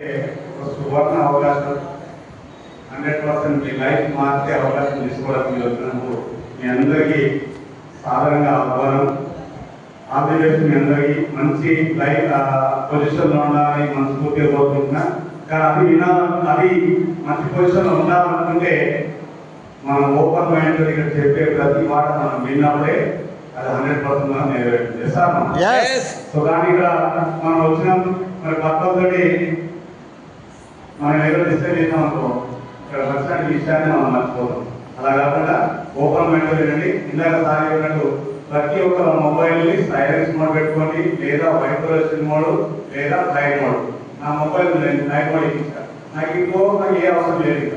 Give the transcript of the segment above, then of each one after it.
సువర్ణ అవకాశం 100% మీ లైఫ్ మార్చే అవకాశం తీసుకోవడం మీరు వచ్చినందుకు మీ అందరికీ సాధారణంగా ఆహ్వానం. ఆంధ్రప్రదేశ్ మీ అందరికీ మంచి లైఫ్ పొజిషన్లో ఉండాలని మనస్ఫూర్తిగా కోరుకుంటున్నా. కానీ అది మంచి పొజిషన్లో ఉండాలనుకుంటే మనం ఓపెన్ మైండ్ ఇక్కడ చెప్పే ప్రతి మాట మనం విన్నప్పుడే అది 100% మనం నెరవేర్చేస్తాము. సో కానీ ఇక్కడ మనం వచ్చినాం మరి పక్కతోటి మనం ఏదో డిస్కస్ చేసాం అనుకో, ఇక్కడ వచ్చిన విషయాన్ని మనం మర్చిపోతాం. అలా కాకుండా ఓపెన్ మైండ్ వినండి. ఇందాక సార్ చెప్పినట్టు ప్రతి ఒక్క మొబైల్ని సైలెన్స్ మోడ్ పెట్టుకోండి, లేదా వైబ్రేషన్ మోడ్ లేదా ఫ్లైట్ మోడ్. నా మొబైల్ ఫ్లైట్ మోడ్ ఇచ్చాను. నాకు ఏ అవసరం లేదు. ఇక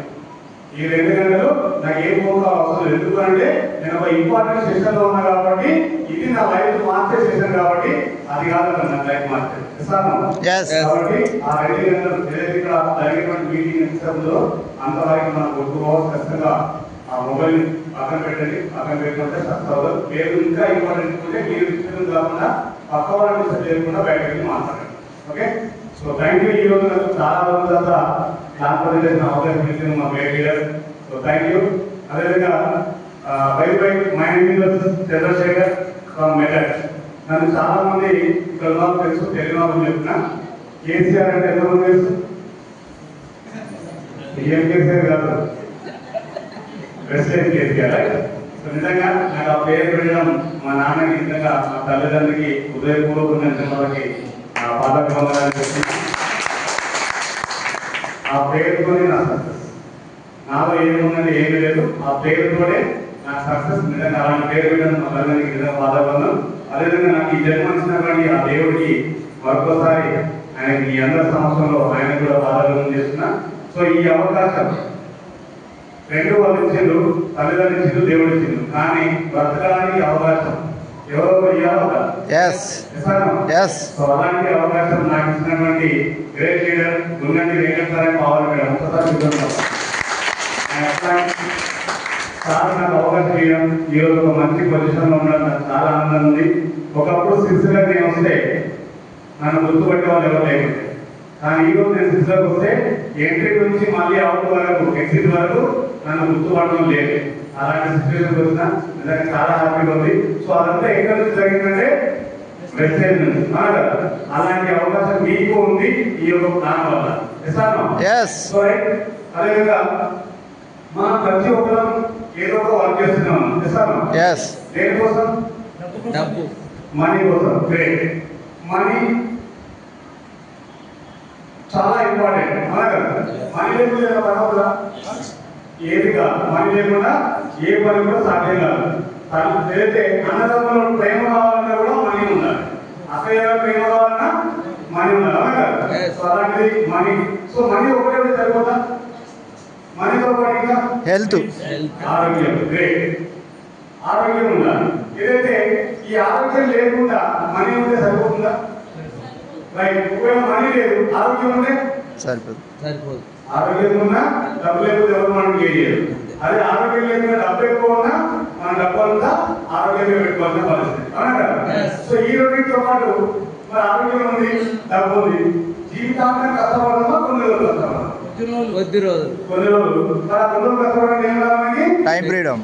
ఈ 2 గంటలు నాకు ఏ ఫోన్ అవసరం లేదు. ఎందుకంటే నేను ఒక ఇంపార్టెంట్ సెషన్లో ఉన్నా కాబట్టి ఇది నా లైఫ్ మార్చే సెషన్ కాబట్టి అది కాదు నా లైఫ్ మార్చేది. కాబట్టి ఆ 2 గంటలు ఇక్కడ జరిగేటువంటి మీటింగ్ సిస్టంలో అంతవరకు మనం ఒప్పుకోవాలి. ఖచ్చితంగా ఆ మొబైల్ పక్కన పెట్టండి. పక్కన పెట్టుకుంటే సత్సవదు. పేరు ఇంకా ఇంపార్టెంట్ ఉంటే మీరు డిస్టర్బ్ కాకుండా పక్క వాళ్ళని డిస్టర్బ్ చేయకుండా బయటకి మాట్లాడండి. Okay, so thank you. ఈ రోజు నాకు చాలా రోజుల తర్వాత క్లాస్ ప్రజెంటేషన్ అవకాశం ఇచ్చింది మా పేరు లీడర్. So thank you. అదేవిధంగా bye my name is Chandrashekar from Medak. నన్ను చాలా మంది ఇక్కడ వాళ్ళు తెలుసు, తెలుగు వాళ్ళు చెప్తున్నా. కేసీఆర్ అంటే ఎంతమంది తెలుసు? ఏం కేసీఆర్ కాదు, ప్రెసిడెంట్ కేసీఆర్. సో నిజంగా నాకు ఆ పేరు పెట్టడం మా నాన్నకి, నిజంగా మా తల్లిదండ్రులకి హృదయపూర్వకంగా జన్మలకి పాదక్రమాలని చెప్పి ఆ పేరుతోనే నా సక్సెస్. నాలో ఏమున్నది ఏమీ లేదు, ఆ పేరుతోనే నా సక్సెస్. నిజంగా అలాంటి పేరు పెట్టడం మా తల్లిదండ్రులకి నిజంగా పాదబంధం. అదేవిధంగా నాకు ఈ జన్మనిచ్చినటువంటి ఆ దేవుడికి మరొకసారి ఆయనకి ఈ అందరి సంవత్సరంలో ఆయన కూడా పాదబంధం చేస్తున్నా. సో ఈ అవకాశం 2 వాళ్ళు ఇచ్చిండు, తల్లిదండ్రులు ఇచ్చిండు, దేవుడు ఇచ్చిండు. కానీ బ్రతకడానికి అవకాశం ఎవరో ఇవ్వాలి. సో అలాంటి అవకాశం నాకు ఇచ్చినటువంటి గ్రేట్ లీడర్ గుండండి వెంకటేశ్వర పవర్ మేడం ఒకసారి సార్ నాకు అవకాశం ఇవ్వడం, ఈరోజు ఒక మంచి పొజిషన్లో ఉండడం నాకు చాలా ఆనందం ఉంది. ఒకప్పుడు సిరిసిల్లకు నేను వస్తే నన్ను గుర్తుపట్టే వాళ్ళు ఎవరు లేకుంటే, కానీ ఈరోజు నేను సిరిసిల్లకు వస్తే ఎంట్రీ నుంచి మళ్ళీ అవుట్ వరకు ఎగ్జిట్ వరకు నన్ను గుర్తుపడడం లేదు. అలాంటి సిచ్యువేషన్ వచ్చినా నిజంగా చాలా హ్యాపీగా ఉంది. సో అదంతా ఎక్కడి నుంచి జరిగిందంటే వెబ్సైట్ నుంచి. అలాంటి అవకాశం మీకు ఉంది ఈ యొక్క ప్లాన్ వల్ల. సో అదేవిధంగా మనం ప్రతి ఒక్కరం ఏదో ఒక వర్క్ చేస్తున్నాం. దేనికోసం? మనీ కోసం. గ్రేట్. మనీ చాలా ఇంపార్టెంట్. మనీ లేకుండా ఏది కాదు. మనీ లేకుండా ఏ పని కూడా సాధ్యం కాదు. ఏదైతే అన్నదమ్ముల ప్రేమ కావాలన్నా కూడా మనీ ఉండాలి. అసలు ప్రేమ కావాలన్నా మనీ ఉండాలి. సో అలాంటిది మనీ. సో మనీ ఒకటే సరిపోతా? మనీతో పాటు ఇంకా హెల్త్, ఆరోగ్యం. గ్రేట్. ఆరోగ్యం ఉండాలి. ఏదైతే ఈ ఆరోగ్యం లేకుండా మనీ ఉంటే సరిపోతుందా? రైట్. ఒకవేళ మనీ లేదు, ఆరోగ్యం ఉంటే సరిపోదు. ఆరోగ్యం ఉన్నా డబ్బు లేకపోతే ఎవరు మనం చేయలేదు. అదే ఆరోగ్యం లేకుండా డబ్బు ఎక్కువ ఉన్నా మన డబ్బు అంతా ఆరోగ్యంగా పెట్టుకోవాల్సిన పరిస్థితి. అవునా కదా? సో ఈ రెండింటితో పాటు మరి ఆరోగ్యం ఉంది, డబ్బు ఉంది. జీవితాంతం కష్టపడమా? కొన్ని రోజులు కష్టపడమా? కొన్ని రోజులు కష్టపడండి. ఏం కావాలి? Time freedom.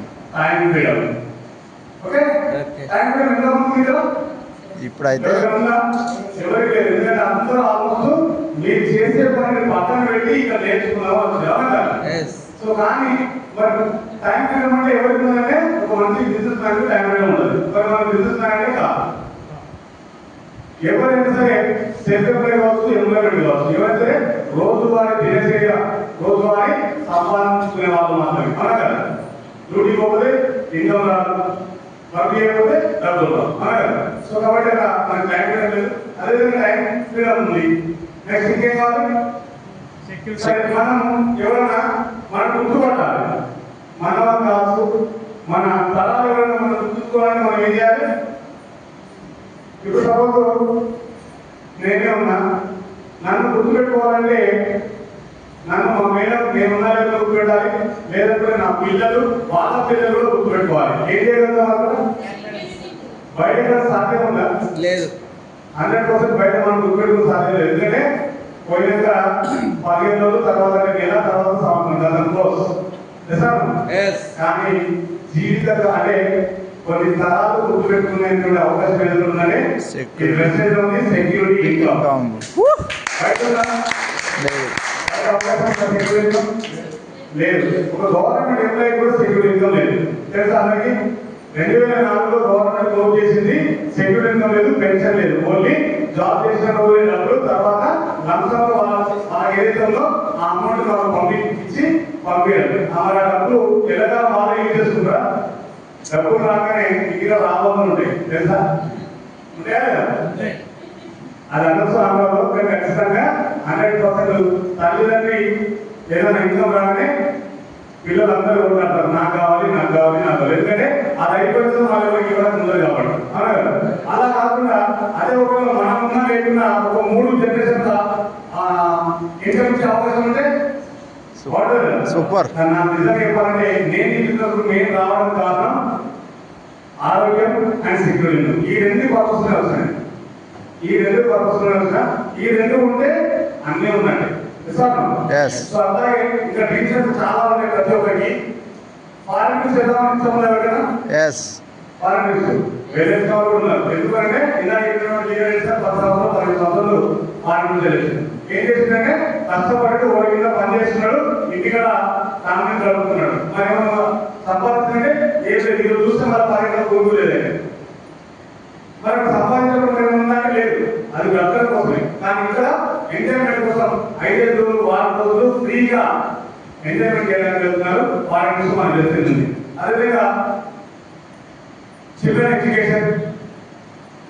Okay, time freedom ఎంత ఉంది కదా ఇప్పుడైతే? ఎవరికి లేదు. ఎందుకంటే అందరూ ఆల్మోస్ట్ మీరు చేసే పనిని పక్కన పెట్టి ఇక్కడ నేర్చుకున్నాం. సో కానీ మరి టైం ఫ్రీడమ్ అంటే ఎవరికి ఉందంటే ఒక మంచి బిజినెస్ మ్యాన్ టైం ఫ్రీడమ్ ఉండదు. మరి మన బిజినెస్ మ్యాన్ అంటే కాదు. ఎవరైనా సరే సెల్ఫ్ ఎంప్లాయ్ కావచ్చు, ఎంప్లాయ్మెంట్ కావచ్చు, ఎవరైనా సరే రోజువారీ దినచర్య, రోజువారీ సంపాదించుకునే వాళ్ళు మాత్రమే. అవునా కదా? డ్యూటీ పోతే ఇన్కమ్ రాదు, వర్క్ చేయకపోతే డబ్బులు రావు. అవునా కదా? సో కాబట్టి మనకి టైం ఫ్రీడమ్ లేదు. అదేవిధంగా టైం ఫ్రీడమ్ ఉంది. నెక్స్ట్ ఇంకేం కావాలి? మనం ఎవరన్నా మనం గుర్తుపట్టాలి. మన వాళ్ళు కావచ్చు, మన తరాలు ఎవరైనా మనం గుర్తుకోవాలని మనం ఏం చేయాలి? ఇప్పుడు సపోజ్ నేనే ఉన్నా, నన్ను గుర్తుపెట్టుకోవాలంటే నన్ను మా మేడం నేనున్నా లేదా గుర్తుపెట్టాలి, లేదంటే నా పిల్లలు వాళ్ళ పిల్లలు కూడా గుర్తుపెట్టుకోవాలి. ఏం చేయగలుగుతాం అక్కడ? బయట సాధ్యం ఉందా? లేదు. 100% బయట మనం గుర్తుపెట్టుకుని సాధ్యం లేదు. ఎందుకంటే పోయినాక 15 రోజుల తర్వాత నెల తర్వాత సంవత్సరం క్లోజ్ కానీ జీవితంలో అంటే కొన్ని తరాలు గుర్తుపెట్టుకునేటువంటి అవకాశం ఎదురుందని ఈ మెసేజ్ ఉంది సెక్యూరిటీ ఇన్కమ్ లేదు. ఒక గవర్నమెంట్ ఎంప్లాయీ కూడా సెక్యూరిటీ ఇన్కమ్ లేదు తెలుసా అందరికి. 2004లో గవర్నమెంట్ క్లోజ్ చేసింది. సెక్యూరిటీ ఇన్కమ్ లేదు, పెన్షన్ లేదు. ఓన్లీ జాబ్ చేసిన రోజు డబ్బులు తర్వాత లంచంలో వాళ్ళ ఏదైతే ఉందో ఆ అమౌంట్ వాళ్ళు పంపించి పంపించాలి. ఆ డబ్బులు ఎలాగా వాళ్ళు ఏం చేసుకుంటారా డబ్బులు రాగానే ఇంటిగా రావాలని ఉంటాయి తెలుసా ఉంటాయా లేదా? అది అనవసరంలో ఖచ్చితంగా 100% తల్లిదండ్రి ఏదైనా ఇన్కమ్ రాగానే పిల్లలందరూ ఉంటారు నాకు కావాలి నాకు కావాలి నాకు కావాలి. ఎందుకంటే అది అయిపోతుంది వాళ్ళ ఎవరికి ఇవ్వడానికి ఉండదు కాబట్టి అవునా కదా. అలా కాకుండా అదే ఒకవేళ మనం ఉన్నా లేకున్నా ఒక 3 జనరేషన్ ఇన్కమ్ ఇచ్చే అవకాశం ఉంటే సూపర్. నాకు నిజంగా చెప్పాలంటే నేను ఇంటికి నేను రావడం కారణం ఆరోగ్యం అండ్ సెక్యూరిటీ. ఈ 2 పర్పస్ వస్తాయి. ఈ 2 పర్పస్ వచ్చినా ఈ 2 ఉంటే అన్నీ ఉన్నాయి. సో అలాగే ఇంకా టీచర్స్ చాలా ఉన్నాయి. ప్రతి ఒక్కరికి ఫారెన్ న్యూస్ ఎలా ఇస్తామన్నారు కదా. ఫారెన్ న్యూస్ వేరే వాళ్ళు ఉన్నారు. ఎందుకంటే ఇలా 10 సంవత్సరాలు ఫారెన్ న్యూస్ తెలిసింది. ఏం చేసిందంటే కష్టపడి ఓడి కింద పని చేస్తున్నాడు, ఇంటికాడ ఫ్యామిలీ జరుపుతున్నాడు. మరి ఏమన్నా సంపాదించుకుంటే ఏం లేదు. ఈరోజు చూస్తే మన భార్య కొడుకు లేదండి. మరి సంపాదించడం ఏమన్నా లేదు, అది అర్థం కోసమే. కానీ ఇక్కడ ఎంజాయ్మెంట్ కోసం 5 రోజులు 6 రోజులు ఫ్రీగా ఎంజాయ్మెంట్ చేయడానికి వెళ్తున్నారు. వారి కోసం మనకు తెలుస్తుంది. అదేవిధంగా చిల్డ్రన్ ఎడ్యుకేషన్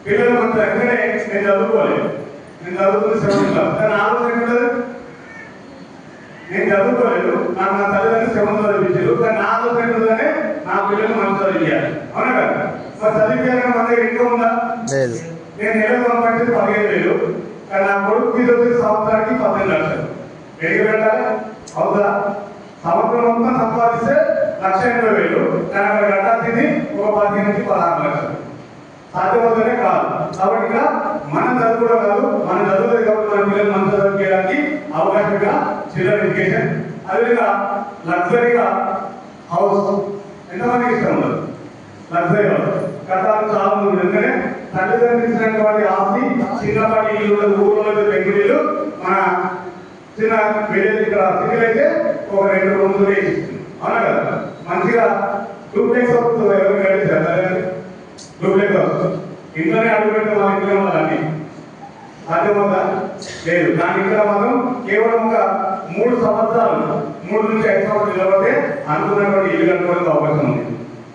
పిల్లలు కొంత ఎందుకంటే నేను చదువుకోలేదు, నేను చదువుకున్న 7th క్లాస్. కానీ ఆలోచన ఉండదు, నేను చదువుకోలేదు, నాకు నా తల్లిదండ్రులు 7th చదివించారు. కానీ నా ఆలోచన ఉండదనే నా పిల్లలు మంచి చదివించాలి అవునా కదా. మరి చదివించాలని మన దగ్గర ఇంకా ఉందా? నేను నెలకు పంపించేది 15,000, కానీ నా కొడుకు ఫీజు వచ్చే సంవత్సరానికి 18 లక్షలు. ఎడికి పెట్టాలి అవుతుందా? సంవత్సరం మొత్తం సంపాదిస్తే 1,80,000, కానీ అక్కడ కట్టాల్సింది ఒక 15 నుంచి 16 లక్షలు. సాధ్యమవుతుందే కాదు. కాబట్టి ఇక్కడ మనం చదువుకోవడం కాదు, మనం చదువుతుంది కాబట్టి మన పిల్లలు మన చదువుకోవడానికి అవకాశంగా చిల్డ్రన్ ఎడ్యుకేషన్. అదేవిధంగా లగ్జరీగా హౌస్ ఎంతమందికి ఇష్టం ఉండదు. లగ్జరీ హౌస్ కట్టాలని చాలా మంది. ఎందుకంటే తల్లిదండ్రులు ఇచ్చినటువంటి ఆస్తి చిన్నపాటి ఇల్లు ఊళ్ళో పెంకులు మన చిన్న విలేజ్ ఇక్కడ సిటీలు అయితే ఒక 2 రూమ్లు వేసిస్తుంది అవునా కదా. మంచిగా డూప్లెక్స్ హౌస్ ఎవరు గడిచారు? డూప్లెక్స్ హౌస్ ఇంట్లోనే అడుగు పెట్టే వాళ్ళ ఇంట్లో వాళ్ళని సాధ్యమవుతా లేదు. కానీ ఇక్కడ మాత్రం కేవలం ఒక 3 సంవత్సరాలు 3 నుంచి 5 సంవత్సరాలు నిలబడితే అనుకున్నటువంటి ఇల్లు కట్టుకోవడానికి అవకాశం ఉంది.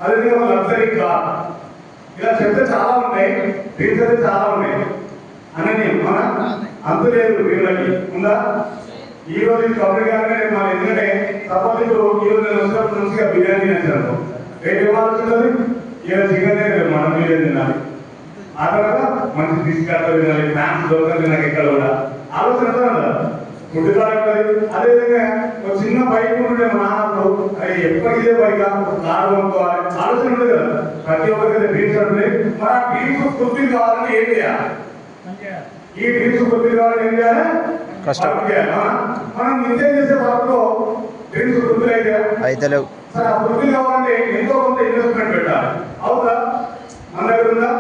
అదేవిధంగా లగ్జరీ కార్ ఇలా చెప్తే చాలా ఉన్నాయి, రీసెర్చ్ చాలా ఉన్నాయి. అని మన అంతు లేదు వీళ్ళకి ఉందా? ఈ రోజు కంప్లీట్ కాగానే మన ఎందుకంటే సపోజ్ ఇప్పుడు ఈ రోజు నేను వచ్చినప్పుడు మంచిగా బిర్యానీ నచ్చాను, రేపు ఏమాల్సింది ఈరోజు చికెన్ మనం బిర్యానీ తినాలి, ఆ తర్వాత మంచి తీసుకెళ్ళ తినాలి, ఫ్యాన్స్ దొరకదు నాకు ఎక్కడ కూడా ఆలోచన ఫుడ్ కావాలి. అదేవిధంగా ఒక చిన్న బైక్ ఉంటుండే మా నాన్నప్పుడు అది ఎప్పటిదే బైక్ కారు కొనుక్కోవాలి ఆలోచన ఉంటుంది కదా. ప్రతి ఒక్కరికి డ్రీమ్స్ ఉంటుంది. మరి ఆ డ్రీమ్స్ పూర్తి కావాలని ఏం చేయాలి? ఈ డ్రీమ్స్ పూర్తి కావాలని ఏం చేయాలి? మనం నిత్యం చేసే వాటిలో డ్రీమ్స్ పూర్తి అయితే సరే ఆ పూర్తి కావాలంటే ఎంతో కొంత ఇన్వెస్ట్మెంట్ పెట్టాలి అవుతా? మన దగ్గర ఉందా?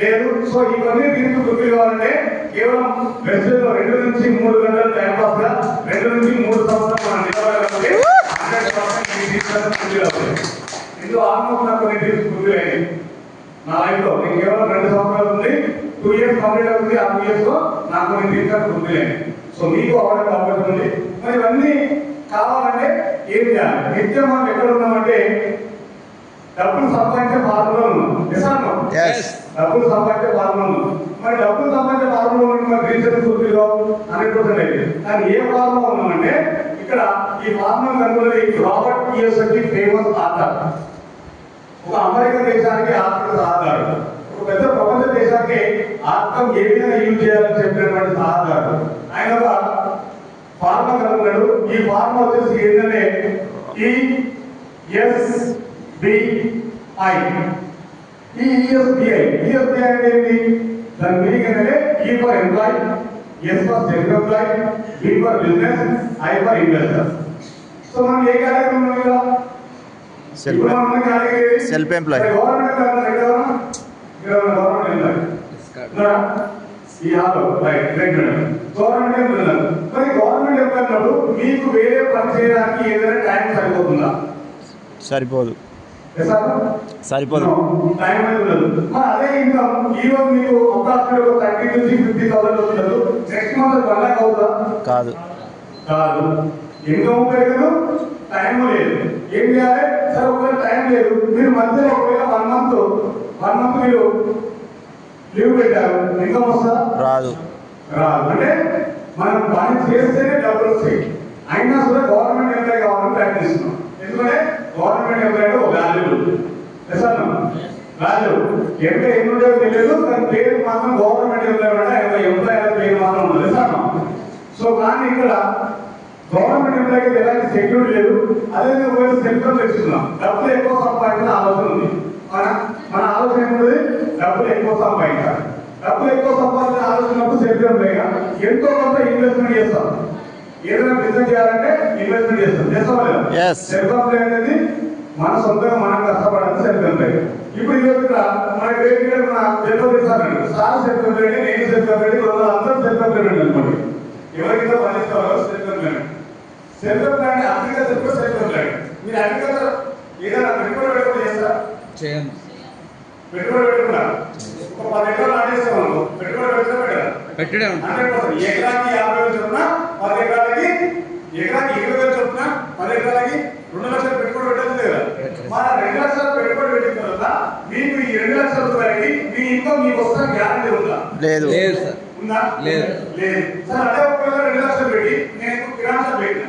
లేదు. సో ఇవన్నీ డ్రీమ్స్ పూర్తి కావాలంటే కేవలం వెబ్సైట్ లో 2 నుంచి 3 గంటలు టైం పాస్ గా 2 నుంచి 3 సంవత్సరాలు మనం నిలబడాలంటే 100% ఇందులో ఆల్మోస్ట్ నాకు కొన్ని డ్రీమ్స్ పూర్తి అయ్యాయి నా లైఫ్ లో. నేను కేవలం 2 సంవత్సరాలు ఉంది, 2 ఇయర్స్ కంప్లీట్ అవుతుంది. ఆ 2 ఇయర్స్ లో నాకు కొన్ని డ్రీమ్స్ పూర్తి అయ్యాయి. సో మీకు అవడానికి అవకాశం ఉంది. మరి ఇవన్నీ కావాలంటే ఏం చేయాలి? నిత్యం మనం ఎక్కడ ఉన్నామంటే డబ్బులు సంపాదించే ఫార్ములా ఉన్నాం. డబ్బులు సంపాదించే ఫార్ములా ఉన్నాం. మరి డబ్బులు సంపాదించే ఫార్ములా ఉంటే మరి రీసెర్చ్ పూర్తిగా 100% అయితే కానీ ఏ ఫార్ములా ఉన్నామంటే ఇక్కడ ఈ ఫార్ములా కనుగొన్నది రాబర్ట్ కియోసాకి ఫేమస్ ఆథర్. ఒక అమెరికా దేశానికి ఆర్థిక సలహాదారుడు, ఒక పెద్ద ప్రపంచ దేశానికి ఆర్థికం ఏ విధంగా యూజ్ చేయాలని చెప్పినటువంటి సలహాదారుడు. ఆయన ఒక ఫార్ములా కనుగొన్నాడు. ఈ ఫార్ములా వచ్చేసి ఏంటంటే ESBI. ఈ ESBI అంటే ఏంటి? దాని మీనింగ్ ఏంటంటే E for employee, S for self employee, B for business, I for investor. So మనం ఏ కేటగిరీ ఉన్నాం కదా? ఇప్పుడు మనం ఉన్న category self employee. Government employee government employee ఈ హాలో రైట్ గవర్నమెంట్ ఎంప్లాయ్. మరి గవర్నమెంట్ ఎంప్లాయ్ అన్నప్పుడు మీకు వేరే పని చేయడానికి ఏదైనా టైం సరిపోతుందా? సరిపోదు. టైం అనేది ఉండదు. మరి అదే ఇన్కమ్ ఈరోజు మీకు అప్రాక్సిమేట్ 30 నుంచి 50,000 వస్తుందో నెక్స్ట్ మంత్ 1 lakh అవుతుందా? కాదు. ఇన్కమ్ పెరగదు, టైం లేదు. ఏం చేయాలి? సరే ఒకవేళ టైం లేదు, మీరు మధ్యలో ఒకవేళ 1 month మీరు లీవ్ పెట్టారు, ఇన్కమ్ వస్తుందా? రాదు. అంటే మనం పని చేస్తేనే డబ్బులు వస్తాయి. అయినా సరే గవర్నమెంట్ ఎంప్లాయ్ కావాలని ప్రయత్నిస్తున్నాం. ఎందుకంటే గవర్నమెంట్ ఎంప్లాయ్ ఒక వాల్యూబుల్ వాల్యూ. ఎంప్లాయ్ ఎన్ని ఉండేది తెలియదు, కానీ పేరు మాత్రం గవర్నమెంట్ ఎంప్లాయ్ అంటే ఎంప్లాయ్ పేరు మాత్రం ఉండదు. సో కానీ ఇక్కడ గవర్నమెంట్ ఎంప్లాయ్కి ఎలాంటి సెక్యూరిటీ లేదు. అదే ఒకవేళ సెల్ఫ్ తెచ్చుకున్నాం, డబ్బులు ఎక్కువ సంపాదించిన ఆలోచన ఉంది. మన ఆలోచన ఏముంది? డబ్బులు ఎక్కువ సంపాదించాలి. డబ్బులు ఎక్కువ సంపాదించిన ఆలోచనప్పుడు సెల్ఫ్ ఎంప్లాయ్గా ఎంతో కొంత ఇన్వెస్ట్మెంట్ చేస్తాం. ఏదైనా బిజినెస్ చేయాలంటే ఇన్వెస్ట్మెంట్ చేస్తాం. చేస్తాం. సెల్ఫ్ ఎంప్లాయ్ అనేది మన సొంతంగా మనం కష్టపడాలి. Self employee. ఇప్పుడు ఇది మన సార్ సెల్ఫ్ ఎంప్లాయ్, నేను సెల్ఫ్ ఎంప్లాయ్, అందరూ సెల్ఫ్ ఎంప్లాయ్ అనుకోండి. ఎవరికైనా పనిచేసుకోవాలో సెల్ఫ్ ఎంప్లాయ్. సెల్ఫ్ ఎంప్లాయ్ అంటే అగ్రికల్చర్ సెల్ఫ్ ఎంప్లాయ్. మీరు అగ్రికల్చర్ ఏదైనా పెట్టుబడి పెట్టుబడి చేస్తారా? చేయండి. పెట్టుబడి పెట్టుకున్నారు, ఒక 10 ఎకరాలు నాటేస్తాం అనుకో, పెట్టుబడి పెట్టడే 100%. ఎకరాకి 50,000 చొప్పున 10 ఎకరాలకి, ఎకరాకి 20,000 చొప్పున 10 ఎకరాలకి 2 లక్షలు పెట్టుబడి పెట్టాల్సిందే కదా. మన 2 లక్షలు పెట్టుబడి పెట్టిన తర్వాత మీకు ఈ 2 లక్షల రూపాయలకి మీ ఇన్కమ్ మీకు వస్తున్న గ్యారంటీ ఉందా? లేదు. ఉందా? లేదు. సార్ అదే ఒకవేళ 2 లక్షలు పెట్టి నేను కిరాణా షాప్ పెట్టినా,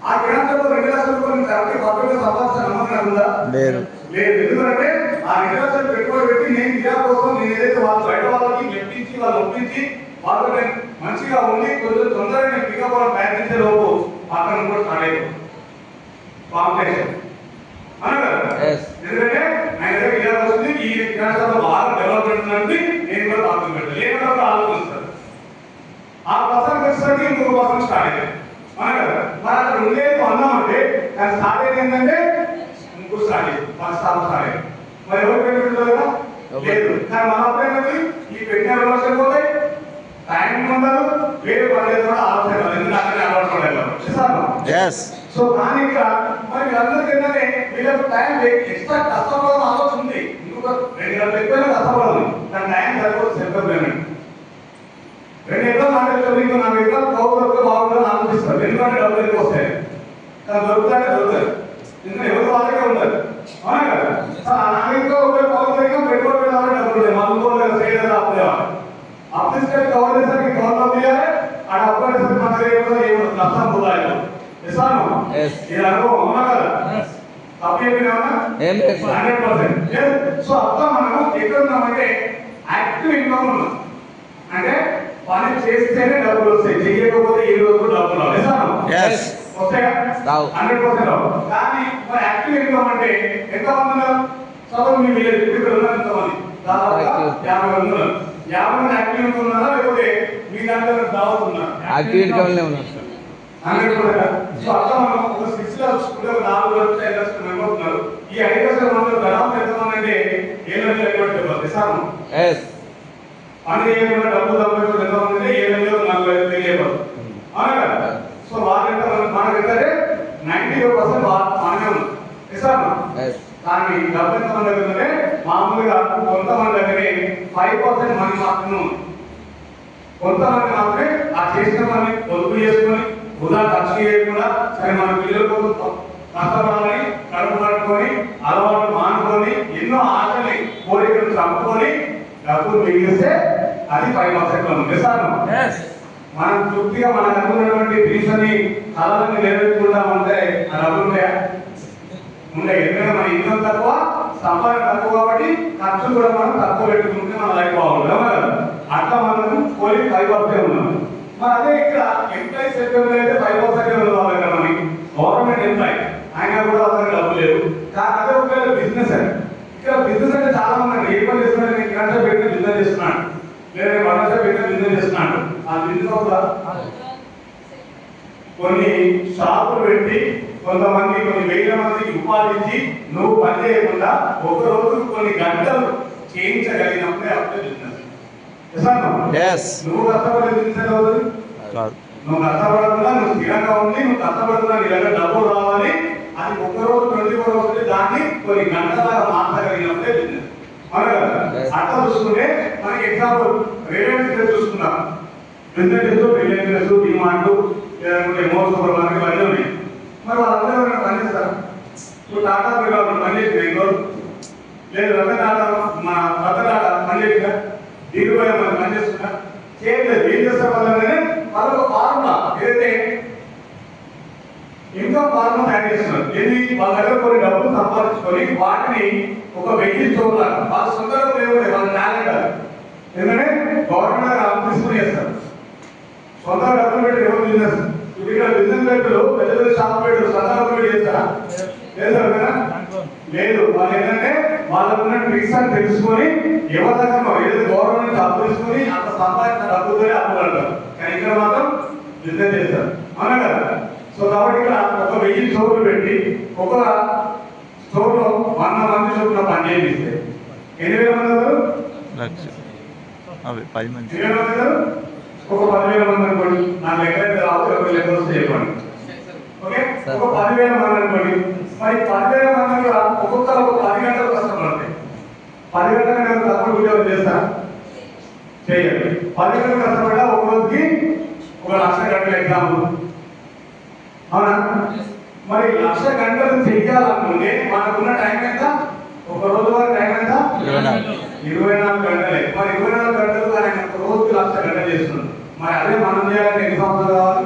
ఆ కిరాణా షాప్ 2 లక్షల రూపాయలు కరెక్ట్ పక్కన సంపాదించిన నమ్మకం ఉందా? లేదు. ఎందుకంటే ఆ 2 లక్షలు పెట్టుబడి పెట్టి నేను కిరా కోసం నేను ఏదైతే వాళ్ళు బయట వాళ్ళకి మెప్పించి వాళ్ళు ఒప్పించి వాళ్ళు మంచిగా ఉండి కొంచెం తొందరగా నేను పికప్ అవ్వడం ప్రయత్నించే లోపు పక్కన కూడా స్టార్ట్ అయిపోతుంది కాంపిటీషన్. ఎందుకంటే ఆయన దగ్గర కిరాణా వస్తుంది, ఈ కిరాణా షాప్ బాగా డెవలప్మెంట్ ఉంది, నేను కూడా పక్కన పెట్టాను. లేకపోతే ఆలోచిస్తారు. ఆ పర్సన్ వచ్చేసరికి ఇంకొక పర్సన్ స్టార్ట్ అయ్యారు. మన అక్కడ ఉండేది అన్నామంటే దాని స్టార్ట్ అయ్యేది ఏంటంటే ముగ్గురు స్టార్ట్ అయ్యింది, 10 స్టార్ట్ అయ్యింది. మరి ఎవరు పెట్టుకుంటారు కదా? లేదు. కానీ మన అప్పుడైనది ఈ పెట్టిన 2 లక్షలు పోతాయి, టైం ఉండదు, వేరే పడలేదు కూడా ఆలోచన ఎందుకంటే అలవాటు పడలేదు. సో కానీ ఇక్కడ మరి వీళ్ళందరికీ ఏంటంటే వీళ్ళకి టైం ఎక్స్ట్రా కష్టపడడం ఆలోచన ఉంది. ఇంకొక 2 గంటలు ఎక్కువైనా కష్టపడదు, దాని టైం సరిపోతుంది. సెల్ఫ్ ఎంప్లాయ్మెంట్ 2 ఎకరాలు నాటేస్తారు, ఇంకో 4 ఎకరాలు దొరికితే బాగుంటుందని ఆలోచిస్తారు. ఎందుకంటే డబ్బులు ఎక్కువ వస్తాయి. కానీ దొరుకుతానే దొరుకుతారు, ఎందుకంటే ఎవరు వాళ్ళకే ఉండదు. అవునా కదా? ఇంకా పెట్టుబడి పెట్టాలని డబ్బులు ఉంటాయి. మనం సైడ్ అప్పులేవాలి, అప్పు తీసుకొని కవర్ చేసరికి గవర్నమెంట్ తీయాలి. ఆ డబ్బు వేసరికి మన దగ్గర ఏమో నష్టం పోతాయి. ఇది అనుభవం. అవునా కదా? తప్పు చెప్పినా 100%. సో అర్థం మనం ఎక్కడ ఉన్నామంటే యాక్టివ్ ఇన్కమ్ ఉన్నాం. అంటే పని చేస్తేనే డబ్బులు వస్తాయి, చేయకపోతే ఏ రోజు డబ్బులు వస్తాయా? 100% రావు. కానీ మరి యాక్టివ్ ఇన్కమ్ అంటే ఎంతమంది ఉన్నారు? సపోజ్ మీ విలేజ్ ఇక్కడ ఉన్నారు ఎంతమంది? దాదాపు 50 మంది ఉన్నారు. 50 మంది యాక్టివ్ ఇన్కమ్ ఉన్నారా, లేకపోతే మీ దాంట్లో దావత్ ఉన్నారా? యాక్టివ్ ఇన్కమ్ ఉన్నారు. 100%. సో అర్థం మనం ఒక 6 lakhs 4 లక్షలు 5 లక్షలు మెంబర్స్ ఉన్నారు. ఈ 5 లక్షల మంది దాదాపు ఎంతమంది అంటే 7 లక్షలు ఎక్కువ పని చేయకుండా డబ్బులు సంపాదించడం ఎంతమంది అంటే 7,45,000 తెలియదు. అవునా కదా? సో వాళ్ళంటే మనకి ఏంటంటే 95% మనమే ఉంది. కానీ డబ్బు ఎంతమంది దగ్గర ఉంటే మామూలుగా కొంతమంది దగ్గరే 5% మనీ మాత్రమే ఉంది. కొంతమంది మాత్రమే ఆ చేసిన పని పొదుపు చేసుకొని వృధా ఖర్చు చేయకుండా సరే మన పిల్లల కోసం కష్టపడాలని కడుపు పట్టుకొని అలవాటు మానుకొని ఎన్నో ఆశల్ని కోరికలు చంపుకొని డబ్బులు మిగిలిస్తే అది 5% ఉంది. మనం తృప్తిగా మనకు అనుకున్నటువంటి డ్రీమ్స్ అని కళలని నెరవేర్చుకుంటామంటే ఆ డబ్బులు ఉంటాయా? ఉంటాయి. ఎందుకంటే మన ఇన్కమ్ తక్కువ, సంపాదన తక్కువ కాబట్టి ఖర్చు కూడా మనం తక్కువ పెట్టుకుంటే మన లైఫ్ బాగుంటుంది. అట్లా మనం పోయి 5% ఉన్నాం. మరి అదే ఇక్కడ ఎంప్లాయీ సెక్టర్ అయితే 5% ఉన్నవాళ్ళు కదా. మనకి గవర్నమెంట్ ఎంప్లాయీ ఆయన కూడా అతనికి డబ్బు లేదు. కానీ అదే ఒకవేళ బిజినెస్ అని ఇక్కడ బిజినెస్ అంటే చాలా మంది ఏ పని చేస్తున్నాడు, నేను కిరాణా షాప్ పెట్టిన బిజినెస్ చేస్తున్నాడు, లేదా బట్టల షాప్ పెట్టిన బిజినెస్ చేస్తున్నాడు. ఆ బిజినెస్ అవుతా కొన్ని షాపులు పెట్టి కొంతమంది కొన్ని వేల మందికి ఉపాధి ఇచ్చి నువ్వు పని చేయకుండా ఒక రోజు కొన్ని గంటలు చేయించగలిగినప్పుడే అప్పుడే బిజినెస్. నువ్వు కష్టపడే బిజినెస్ అవుతుంది. నువ్వు కష్టపడకుండా నువ్వు స్థిరంగా ఉండి నువ్వు కష్టపడుతున్నా నీ దగ్గర డబ్బులు రావాలి, అది ఒక్క రోజు 24 రోజులు దాన్ని కొన్ని గంటలాగా మార్చగలిగినప్పుడే బిజినెస్. అట్లా చూసుకుంటే మనకి ఎగ్జాంపుల్ రిలయన్స్ చూసుకున్నాం. బిజినెస్ రిలయన్స్, డిమాండ్, లేదంటే మోర్ సూపర్ మార్కెట్ అన్నీ ఉన్నాయి. మరి వాళ్ళందరూ ఎవరైనా పనిచేస్తారు? ఇప్పుడు టాటా బిర్లా పనిచేసిన ఈరోజు లేదు, రతన్ టాటా మన రతన్ టాటా పనిచేసిన దీర్ఘ మనం పనిచేస్తున్నా చేయలేదు. ఏం చేస్తారు వాళ్ళంటే వాళ్ళొక ఫార్ములా ఏదైతే ఇన్కమ్ ఫార్ములా తయారు చేస్తున్నారు. ఏది వాళ్ళ దగ్గర కొన్ని డబ్బులు సంపాదించుకొని వాటిని ఒక వెయ్యి చూడాలి. వాళ్ళ సొంతంగా ఉపయోగపడే వాళ్ళ టాలెంట్ అది. ఎందుకంటే గవర్నమెంట్ అప్పు తీసుకుని చేస్తారు. సొంతంగా డబ్బులు పెట్టి ఎవరు బిజినెస్ ఇప్పుడు ఇక్కడ బిజినెస్ వ్యక్తులు పెద్ద పెద్ద షాప్ పెట్టారు, సొంతంగా పెట్టి చేస్తారా? చేస్తారు కదా? లేదు. వాళ్ళు ఏంటంటే వాళ్ళకున్న ట్రిక్స్ అని తెలుసుకొని ఎవరి దగ్గర ఏదో గవర్నమెంట్ అప్పు తీసుకుని అంత సంపాదించిన డబ్బుతోనే అప్పు కడతారు. కానీ ఇక్కడ మాత్రం బిజినెస్ చేస్తారు, అవునా కదా? సో కాబట్టి ఇక్కడ ఒక 1000 స్టోర్లు పెట్టి ఒక స్టోర్ లో 100 మంది చొప్పున పని చేయిస్తే 8,000 మంది అవుతారు. 10 మంది 8,000 మంది అవుతారు. ఒక 10,000 మంది అనుకోండి. నాకు లెక్క రావు, ఎవరు లెక్క వస్తే చెప్పండి. ఓకే, ఒక 10,000 మంది అనుకోండి. మరి 10,000 మంది ఒక్కొక్కరు ఒక 10 గంటలు కష్టపడతాయి. 10 గంటల కంటే తక్కువ ఉద్యోగం చేస్తా చేయాలి. 10 గంటలు కష్టపడ్డా ఒక రోజుకి 1,00,000 గంటల ఎగ్జాంపుల్, అవునా? మరి 1,00,000 గంటలు చెయ్యాలనుకుంటే మనకున్న టైం ఎంత? ఒక రోజు వరకు టైం ఎంత? 24 గంటలే. మరి 24 గంటలు ఆయన ఒక రోజుకి 1,00,000 గంటలు చేస్తున్నాడు. మరి అదే మనం చేయాలంటే ఎన్ని సంవత్సరాలు కావాలి?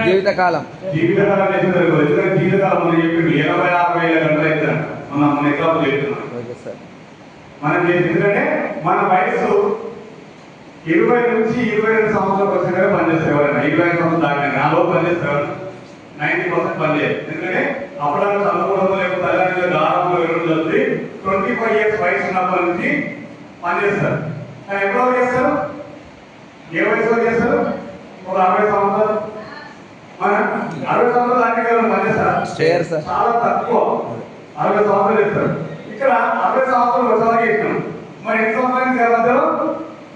జీవితకాలం. జీవితకాలం చేసిన ఎందుకంటే జీవితకాలం మనం చెప్పి 80,000-60,000 గంటలు అవుతుందంట. మన ఎగ్జాంపుల్ చెప్తున్నాం మనం చేసి. ఎందుకంటే మన వయసు 20 నుంచి 22 సంవత్సరాలకు వచ్చిన పనిచేస్తారు. ఎవరైనా 25 సంవత్సరాలు దాకా నాలో పనిచేస్తారు 90% పనిచేయాలి. ఎందుకంటే అప్పుడన్నా చదువుకోవడం లేకపోతే తల్లిదండ్రులు దాదాపు 25 ఇయర్స్ వయసు ఉన్నప్పటి నుంచి పనిచేస్తారు. కానీ ఎప్పుడో చేస్తారు? ఏ వయసులో చేస్తారు? ఒక 60 సంవత్సరాలు. మన 60 సంవత్సరాలు దాటి పనిచేస్తారు చాలా తక్కువ. 60 సంవత్సరాలు చేస్తారు. ఇక్కడ 60 సంవత్సరాలు వచ్చేలాగా చేస్తున్నాం. మరి ఎన్ని సంవత్సరాలు మధ్యలో?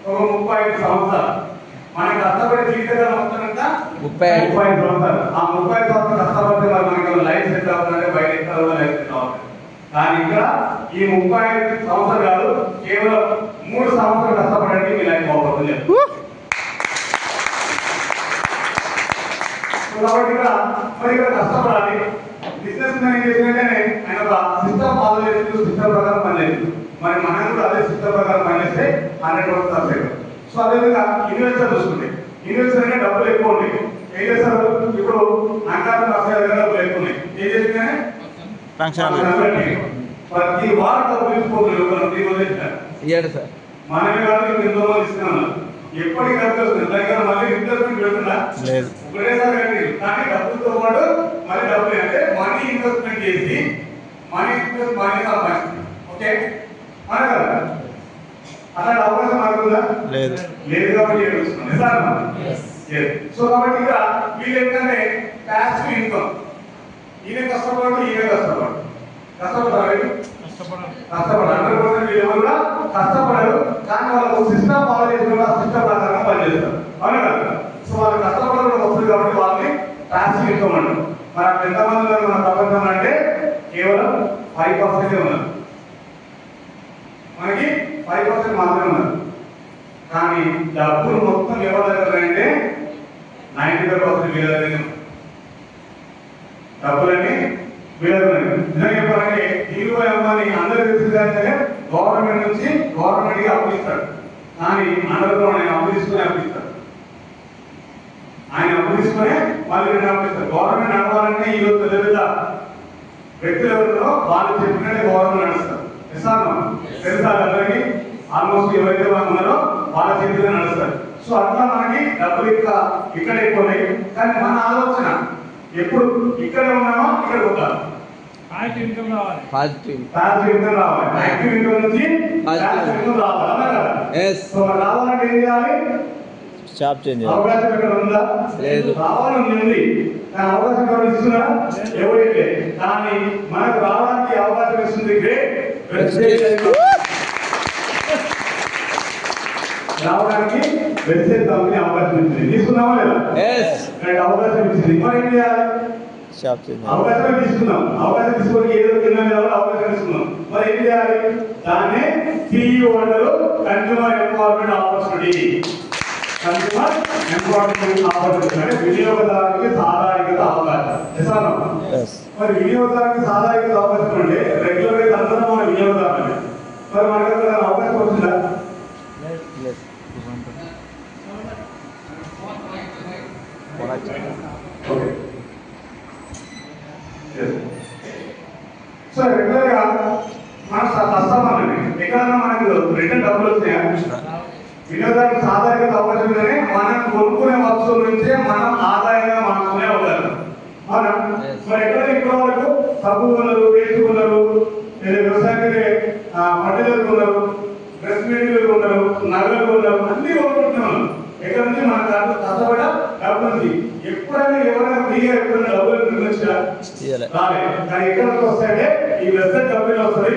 ఒక 35 సంవత్సరాలు. మనకి కష్టపడే జీవితకాలం మొత్తం 35 సంవత్సరాలు. ఆ 35 సంవత్సరాలు కష్టపడితే మరి మనకి లైఫ్ సెట్ అవుతుందంటే బయట ఎక్కడ లైఫ్ సెట్ అవుతుంది. కానీ ఇక్కడ ఈ 35 సంవత్సరాలు కాదు, కేవలం 3 సంవత్సరాలు కష్టపడండి, మీ లైఫ్ బాగుపడుతుంది. కాబట్టి ఇక్కడ మరి ఇక్కడ కష్టపడాలి. బిజినెస్ మ్యాన్ చేసినట్టే ఆయన ఒక సిస్టమ్ ఫాలో చేస్తూ సిస్టమ్ ప్రకారం పనిచేస్తుంది. మరి మనం కూడా అదే సిస్టమ్ ప్రకారం పనిచేస్తే 100% సక్సెస్. సో అదేవిధంగా ఇన్వెస్టర్ చూసుకుంటే ఇన్వెస్టర్ అంటే డబ్బులు ఎక్కువ ఉంటాయి. ఏం చేస్తారు? ఇప్పుడు అంకారం డబ్బులు ఎక్కువ ఉన్నాయి. ఏం చేస్తున్నాయి? ప్రతి వారం డబ్బులు ఇచ్చిపోతుంది. మనమే కాదు ఎంతో మంది ఇస్తున్నాం. ఎప్పటికీ ఖర్చు దగ్గర మళ్ళీ ఇన్వెస్ట్మెంట్ పెడుతున్నా ఒకటేసారి కట్టి కానీ డబ్బులతో పాటు మళ్ళీ డబ్బులు అంటే మనీ ఇన్వెస్ట్మెంట్ చేసి మనీ సంపాదించింది. ఓకే, అలా కదా? అలాంటి అవకాశం మనకుందా? లేదు. కాబట్టి సో కాబట్టి ఇక్కడ వీళ్ళు ఏంటంటే ప్యాసివ్ ఇన్కమ్. ఈయన కష్టపడు, ఈయన కష్టపడతారు. 100% వీళ్ళు కూడా కష్టపడరు. కానీ వాళ్ళకు సిస్టమ్ ఫాలో చేసుకుంటే ఆ సిస్టమ్ ప్రకారంగా పనిచేస్తారు, అవునా కదా? సో వాళ్ళు కష్టపడడం వస్తుంది కాబట్టి వాళ్ళని ప్యాసివ్ ఇన్కమ్ అంటారు. మరి అక్కడ ఎంతమంది ఉన్నారు మన ప్రపంచంలో అంటే కేవలం 5% ఉన్నారు. మనకి 5% మాత్రమే ఉన్నారు. కానీ డబ్బులు మొత్తం ఎవరి దగ్గర అంటే 95% వీళ్ళ దగ్గర. డబ్బులన్నీ వీళ్ళ దగ్గర. నిజంగా చెప్పాలంటే దీనిపై అమ్మని అందరూ తెలిసిందంటే గవర్నమెంట్ నుంచి గవర్నమెంట్కి అప్పు ఇస్తాడు. కానీ అందరితో ఆయన అప్పు తీసుకుని అప్పిస్తాడు. ఆయన అప్పు తీసుకునే మళ్ళీ రెండు అప్పు ఇస్తారు. గవర్నమెంట్ నడవాలంటే ఈరోజు పెద్ద పెద్ద వ్యక్తులు ఎవరిలో వాళ్ళు చెప్పినట్టే గవర్నమెంట్ నడుస్తారు. తెలుసా అందరికి? ఆల్మోస్ట్ ఎవరైతే ఉన్నారో వాళ్ళ చేతిలో నడుస్తారు. సో అట్లా మనకి డబ్బులు ఇక్కడ ఎక్కువ ఉన్నాయి. కానీ మన ఆలోచన ఎప్పుడు ఇక్కడ ఉన్నామో ఇక్కడ పోతాం. పాజిటివ్ ఇన్కమ్ రావాలి. యాక్టివ్ ఇన్కమ్ నుంచి పాజిటివ్ ఇన్కమ్ రావాలి. సో రావాలంటే ఏం చేయాలి? షాప్ చేంజ్ అవకాశం ఎక్కడ ఉందా? లేదు. రావాలని ఉంది కానీ అవకాశం ఎవరు ఇస్తున్నారా? ఎవరైతే కానీ మనకు రావడానికి అవకాశం ఇస్తుంది రావడానికి వెబ్సైట్ కంపెనీ అవకాశం ఇచ్చింది. తీసుకున్నామా లేదా? అవకాశం ఇచ్చింది. మరి ఏం చేయాలి? షాప్ చేంజ్ అవకాశమే తీసుకున్నాం. అవకాశం తీసుకొని ఏదో కింద మీద అవకాశం తీసుకున్నాం. మరి ఏం చేయాలి? దాన్ని సిఇఓ అంటారు, consumer empowerment opportunity. Consumer empowerment opportunity అంటే వినియోగదారునికి సాధారణత అవకాశం. మరి వినియోగదారునికి సాధారణత అవకాశం అంటే రెగ్యులర్ గా అందరం మన వినియోగదారులు. మరి మనకు అక్కడ అవకాశం వచ్చిందా? సో రెగ్యులర్ గా మన కస్టమర్ ఎక్కడన్నా మనకు రిటర్న్ డబ్బులు వస్తాయా? వినియోగదారునికి సాధారణత అవకాశం ఉందని మనం కొనుక్కునే వస్తువుల నుంచే మనం ఆదాయంగా మార్చుకునే అవకాశం. అవునా? మరి ఎక్కడ ఇక్కడ వరకు సబ్బు కొన్నారు, పేస్ట్ కొన్నారు, వ్యవసాయానికి పట్టుదల కొన్నారు, డ్రెస్ మెటీరియల్ కొన్నారు, నగలు కొన్నారు, అన్ని కొనుక్కుంటున్నాం. ఎక్కడ నుంచి మన కష్టపడ డబ్బులు ఉంది. ఎప్పుడైనా ఎవరైనా ఫ్రీగా ఎప్పుడైనా డబ్బులు నిర్మించా రాలే. కానీ ఎక్కడ వస్తాయంటే ఈ వెబ్సైట్ కంపెనీలో వస్తుంది.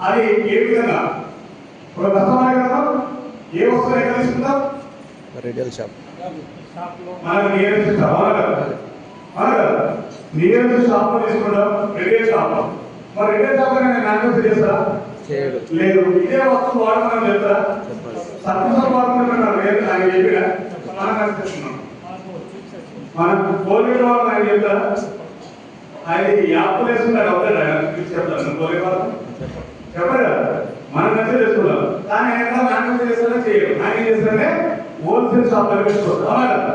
అది ఏ విధంగా ఒక కస్టమర్ కదా ఏ వస్తువు ఎక్కడ తీసుకుంటాం? రిటైల్ షాప్ మనకు నియరెస్ట్ షాప్ అవునా కదా? నియరెస్ట్ షాప్ లో తీసుకుంటాం రిటైల్ షాప్. మరి రిటైల్ షాప్ నేను మ్యానుఫ్యాక్చర్ చేస్తారా? లేదు. ఇదే వస్తువు వాడమని చెప్తారా? సర్వీస్ వాడమంటున్నారు. లేదు ఆయన చెప్పినా మనం కనిపిస్తున్నాం. మనం కోల్గేట్ వాళ్ళు ఆయన చెప్తారా? ఆయన యాప్లు వేసుకుంటారు. అవుతాడు ఆయన చెప్తారు. కోల్గేట్ వాళ్ళు చెప్పరు కదా. మనం నచ్చే చేసుకుంటాం. కానీ ఆయన మ్యానుఫ్యాక్చర్ చేస్తారా? చేయరు. ఆయన ఏం చేస్తారంటే హోల్సేల్ షాప్ దగ్గర వేసుకోవచ్చు. అవునా కదా?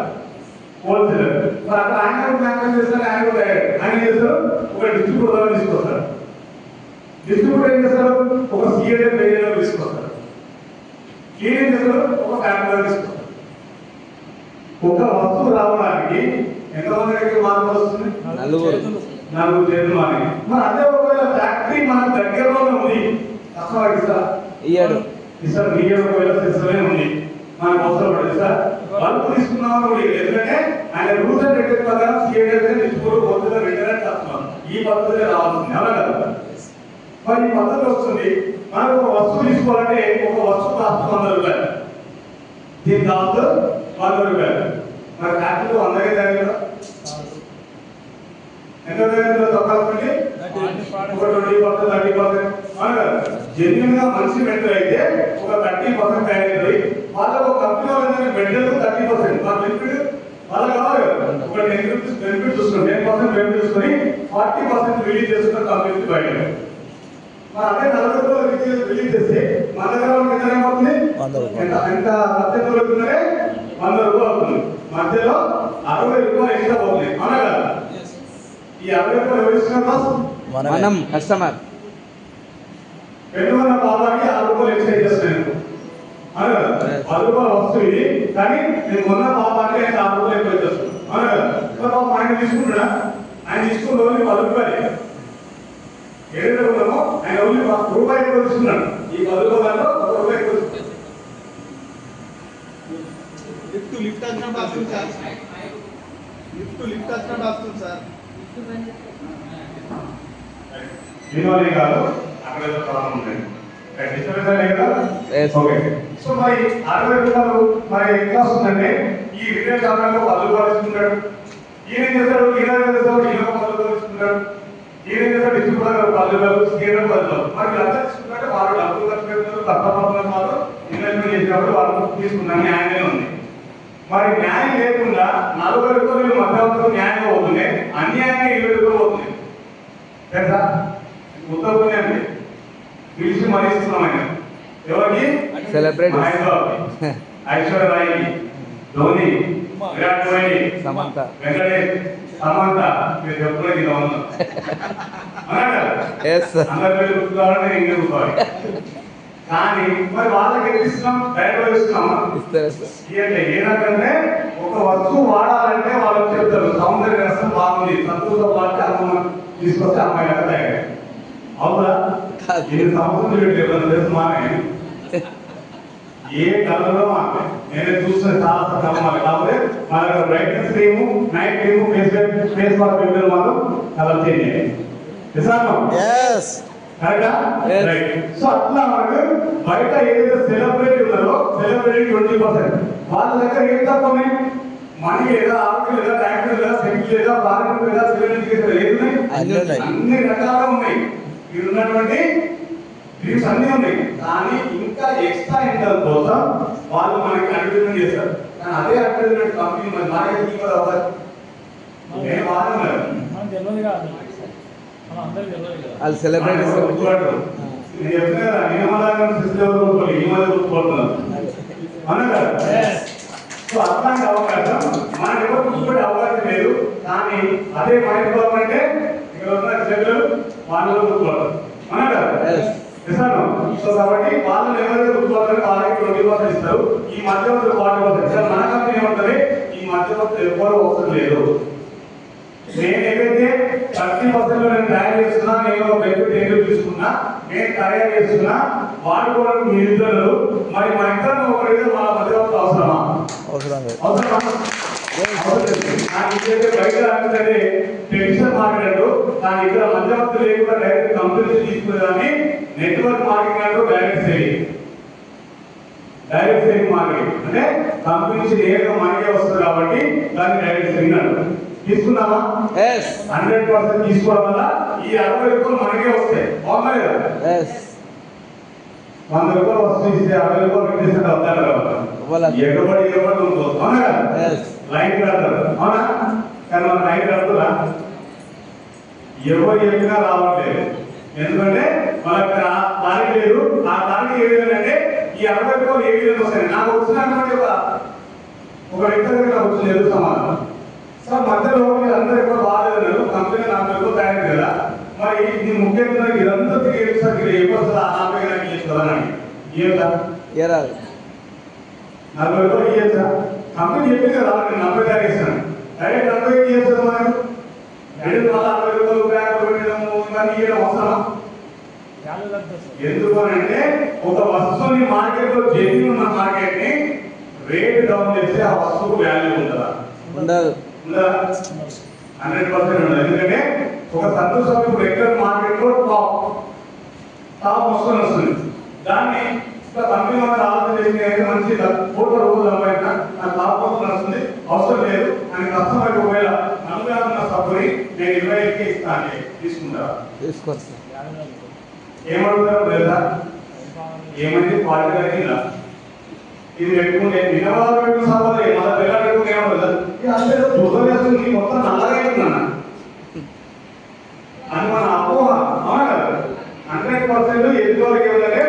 హోల్సేలర్. మరి అక్కడ ఆయన మ్యానుఫ్యాక్చర్ చేస్తారు. ఆయన కూడా ఆయన చేస్తారు ఒక డిస్ట్రిబ్యూటర్ తీసుకొస్తారు. డిస్ట్రిబ్యూటర్ ఏం చేస్తారు? ఒక సిఏ ప్లేయర్ తీసుకొస్తారు. ఏం చేస్తారు? ఒక ఫ్యామిలీ తీసుకొస్తారు. ఒక వస్తువు రావడానికి ఎంతమంది దగ్గరికి మార్పు వస్తుంది? నలుగురు చేతులు మారి. మరి అదే ఒకవేళ ఫ్యాక్టరీ మన దగ్గరలోనే ఉంది, కస్టమర్ ఇస్తారు మీడియా ఒకవేళ సిస్టమే ఉంది, మనకు అవసరం పడుతుంది సార్ బల్బు తీసుకున్నామని కూడా ఎందుకంటే ఆయన రూల్స్ అండ్ రెగ్యులేషన్ ప్రకారం సిఏ తీసుకుని వద్దుగా వెంటనే కస్టమర్ ఈ పద్ధతిలో రావాల్సింది. అవునా కదా? మరి ఈ పద్ధతి వస్తుంది. మనకు ఒక వస్తువు తీసుకోవాలంటే ఒక వస్తువు కాస్ట్ 100 రూపాయలు, దీని కాస్ట్ 100 రూపాయలు. మరి ఫ్యాక్టరీలో 100కే తయారు కదా? ఎంత తయారు తక్కువ? ఒక 20%, 30%. అవునా కదా? జెన్యున్ గా మంచి మెటీరియల్ అయితే ఒక 30% తయారవుతుంది. వాళ్ళకు ఒక కంపెనీ వాళ్ళందరికీ మెటీరియల్ 30% వాళ్ళ బెనిఫిట్ వాళ్ళకి కావాలి కదా. ఒక 10 రూపీస్ బెనిఫిట్ చూసుకుని 10% బెనిఫిట్ చూసుకొని 40% రిలీజ్ చేసుకున్న కంపెనీ బయట. మరి అదే 40 రూపాయలు రిలీజ్ చేస్తే మన దగ్గర ఎంత ఏమవుతుంది? ఎంత మధ్యలో అవుతుందంటే 100 రూపాయలు అవుతుంది. మధ్యలో 60 రూపాయలు ఎక్స్ట్రా అవుతుంది. అవునా కదా? ఈ 60 రూపాయలు ఎవరు ఇస్తున్నారు? మనం కస్టమర్. పెట్టుకున్న పాపానికి 6 రూపాయలు ఎక్స్ట్రా చేస్తున్నాను. అవునా కదా? 10 రూపాయలు వస్తుంది కానీ నేను కొన్న పాపానికి 6 రూపాయలు ఎక్కువ చేస్తాను. అవునా కదా? పాపం ఆయన తీసుకుంటున్నా, ఆయన తీసుకున్న రోజు 10 రూపాయలు ఏదైతే ఉన్నామో ఆయన ఓన్లీ రూపాయి ఎక్కువ తీసుకున్నాడు. ఈ 10 రూపాయల్లో 1 రూపాయి ఎక్కువ తీసుకున్నాడు. లిఫ్ట్ వచ్చినప్పుడు వస్తుంది సార్. లిఫ్ట్ వచ్చినప్పుడు వస్తుంది సార్. దీనివల్ల కాదు అక్కడ ఏదో ప్రాబ్లం ఉంది. డిస్టర్బెన్స్ అనే కదా? ఓకే. సో మరి 60 రూపాయలు మరి ఎట్లా వస్తుందంటే ఈ రిటైల్ షాప్లో 10 రూపాయలు తీసుకుంటాడు. ఈయన ఏం చేస్తాడు? ఈయన 10 రూపాయలు తీసుకుంటాడు. ఈయన ఏం చేస్తాడు? డిస్ట్రిబ్యూటర్ 10 రూపాయలు, స్కేలర్ 10 రూపాయలు. మరి అంతా తీసుకుంటే వాళ్ళు డబ్బులు ఖర్చు పెడతారు. కష్టపడుతున్నారు. వాళ్ళు ఇన్వెస్ట్మెంట్ చేసినప్పుడు వాళ్ళు తీసుకున్న న్యాయమే ఉంది. మరి న్యాయం లేకుండా 40 రూపాయలు మధ్యవర్తులు న్యాయంగా అవుతుంది, అన్యాయంగా 20 రూపాయలు అవుతుంది. తెలుసా? ఉత్తరప్రదేశ్ పిలిచి మరీ ఇస్తున్నాం. ఆయన ఎవరికి? సెలబ్రిటీ ఐశ్వర్య రాయ్, ధోని, విరాట్ కోహ్లీ, సమంత, వెంకటేష్, సమంత. మీరు చెప్పుకోలేదు ఇలా ఉన్నాం అందరి పేరు గుర్తుకోవాలంటే ఇంకే గుర్తుకోవాలి. కానీ మరి వాళ్ళకి ఎక్కిస్తున్నాం, డైరెక్ట్ ఇస్తున్నామా? అంటే ఏ రకంటే ఒక వస్తువు వాడాలంటే వాళ్ళకి చెప్తారు సౌందర్య రసం బాగుంది, సంతూర్తో పాటు అమ్మ తీసుకొస్తే అమ్మాయి లాగా తయారు. అవునా? 8 సంవత్సరాలు తెలుసు మానే ఏ కలర్లో నేను చూస్తే చాలా కలర్ కాకపోతే మన brightness cream night cream face wash పెట్టుకుని మాత్రం కలర్ చేంజ్ అయ్యాయి. కరెక్టా? రైట్. సో అట్లా మనకు బయట ఏదైతే సెలబ్రిటీ ఉన్నారో సెలబ్రిటీ 20% వాళ్ళ దగ్గర ఏం తక్కువ ఉన్నాయి? మనీ లేదా, ఆరోగ్యం లేదా, ట్యాక్స్ లేదా, సెక్యూరిటీ లేదా, పార్కింగ్ లేదా, సివిల్ ఎడ్యుకేషన్ ఏది ఉన్నాయి? అన్ని రకాలుగా ఉన్నాయి. ఇక్కడ ఉన్నటువంటి డ్రీమ్స్ అన్ని ఉన్నాయి. కానీ ఇంకా ఎక్స్ట్రా ఇన్కమ్ కోసం వాళ్ళు మనకి అడ్వర్టైజ్మెంట్ చేస్తారు. కానీ అదే అడ్వర్టైజ్మెంట్ కంపెనీ మరి మార్కెట్ ఇవ్వదు అవకాశం. నేను వాడుతున్నారు వాళ్ళు సెలబ్రిటీస్ నేను చెప్తున్నా కదా, నియమలాగా సిస్టమ్ ఈ మధ్య గుర్తుపడుతున్నారు అవునా కదా? సో అట్లాంటి అవకాశం మనకి ఎవరు గుర్తుపడే అవకాశం లేదు. కానీ అదే మైండ్ పవర్ అంటే ఇక్కడ ఉన్న సెలబ్రిటీలు వాళ్ళు గుర్తుపడతారు అవునా కదా? సో కాబట్టి వాళ్ళని ఎవరైతే గుర్తుపడతారో వాళ్ళకి 20% ఇస్తారు. ఈ మధ్యవర్తులు 40%. మన కంపెనీ ఏమంటుంది, ఈ మధ్యవర్తులు ఎవరు అవసరం లేదు. నేను ఏదైతే 30% లో నేను తయారు చేస్తున్నా, నేను బెనిఫిట్ ఎందుకు తీసుకున్నా, నేను తయారు చేస్తున్నా, వాడు కూడా నిరుద్యోగులు. మరి మా ఇద్దరు ఒకరైతే మన మధ్యవర్తులు అవసరమా? నాకు ఇదైతే బయట అంటే టెన్షన్ మార్కెట్, దాని ఇక్కడ మధ్యవర్తులు లేకుండా డైరెక్ట్ కంపెనీ తీసుకునేదాన్ని నెట్వర్క్ మార్కెటింగ్ అంటూ direct selling. Direct selling marketing అంటే కంపెనీ నుంచి నేరుగా మనకే వస్తుంది కాబట్టి దాన్ని డైరెక్ట్ సేలింగ్ అంటారు. తీసుకున్నామా? 100% తీసుకోవడం వల్ల ఈ 60 రూపాయలు మనకే వస్తాయి. అవునా లేదా? 100 రూపాయలు వస్తూ ఇస్తే 60 రూపాయలు పెట్టేస్తే అవుతారు కదా. ఎగబడి ఉంటుంది. అవునా కదా? లైన్ కడతారు. అవునా? కానీ మన లైన్ కడుతురా? ఎవరు చెప్పినా రావట్లేదు. ఎందుకంటే మనకు దానికి లేదు. ఆ దానికి ఏ విధంగా అంటే ఈ 60 రూపాయలు ఏ విధంగా వస్తాయి? నాకు వచ్చినటువంటి ఒక వ్యక్తి దగ్గర నాకు వచ్చింది ఎదురు సమాధానం. సార్ మధ్యలో మీరు అందరూ ఎక్కువ బాగాలేదు, కంపెనీ నాకు ఎక్కువ తయారు కదా, మరి నీ ముఖ్యంగా ఇదంతా తిరిగి సార్ ఇది ఎక్కువ నాకు చేస్తుందా అని ఏం సార్ 40 రూపాయలు ఇయ్యదు సార్. కంపెనీ చెప్పింది కదా నేను 40 తయారు చేస్తాను. డైరెక్ట్ 40 చేస్తాను మనకు డైరెక్ట్ మళ్ళీ 60 రూపాయలు బ్యాంకు పెట్టడము ఇవన్నీ ఇవ్వడం అవసరం. ఎందుకు అంటే ఒక వస్తువుని మార్కెట్ లో జెన్యూన్ ఉన్న మార్కెట్ ని రేట్ డౌన్ చేస్తే ఆ వస్తువుకు వాల్యూ ఉంటుందా? ఉండదు. 100% ఉండదు. ఎందుకంటే ఒక సంతోషం ఇప్పుడు రెగ్యులర్ మార్కెట్ లో టాప్ వస్తువుని వస్తుంది. దాన్ని కంపెనీ వాళ్ళు ఆలోచన చేసి మంచి 1 కోట్ల రూపాయలు సంపాదించిన నాకు టాప్ వస్తువు వస్తుంది అవసరం లేదు అని కస్టమర్కి ఒకవేళ 40 ఉన్న సబ్బుని నేను 25కి ఇస్తాను తీసుకుంటారా? తీసుకోవచ్చు. ఏమడుగుతారు లేదా? ఏమైంది క్వాలిటీ ఇలా ఇది పెట్టుకుంటే వినవాళ్ళు పెట్టుకుని సభలు మళ్ళీ పిల్లలు పెట్టుకుని ఏమవుతుంది? అంటే చూసం చేస్తుంది మొత్తం నల్లగా అవుతుందన్న అని మన అపోహ. అవునా కదా? 100% ఎదుటివారికి ఏమంటే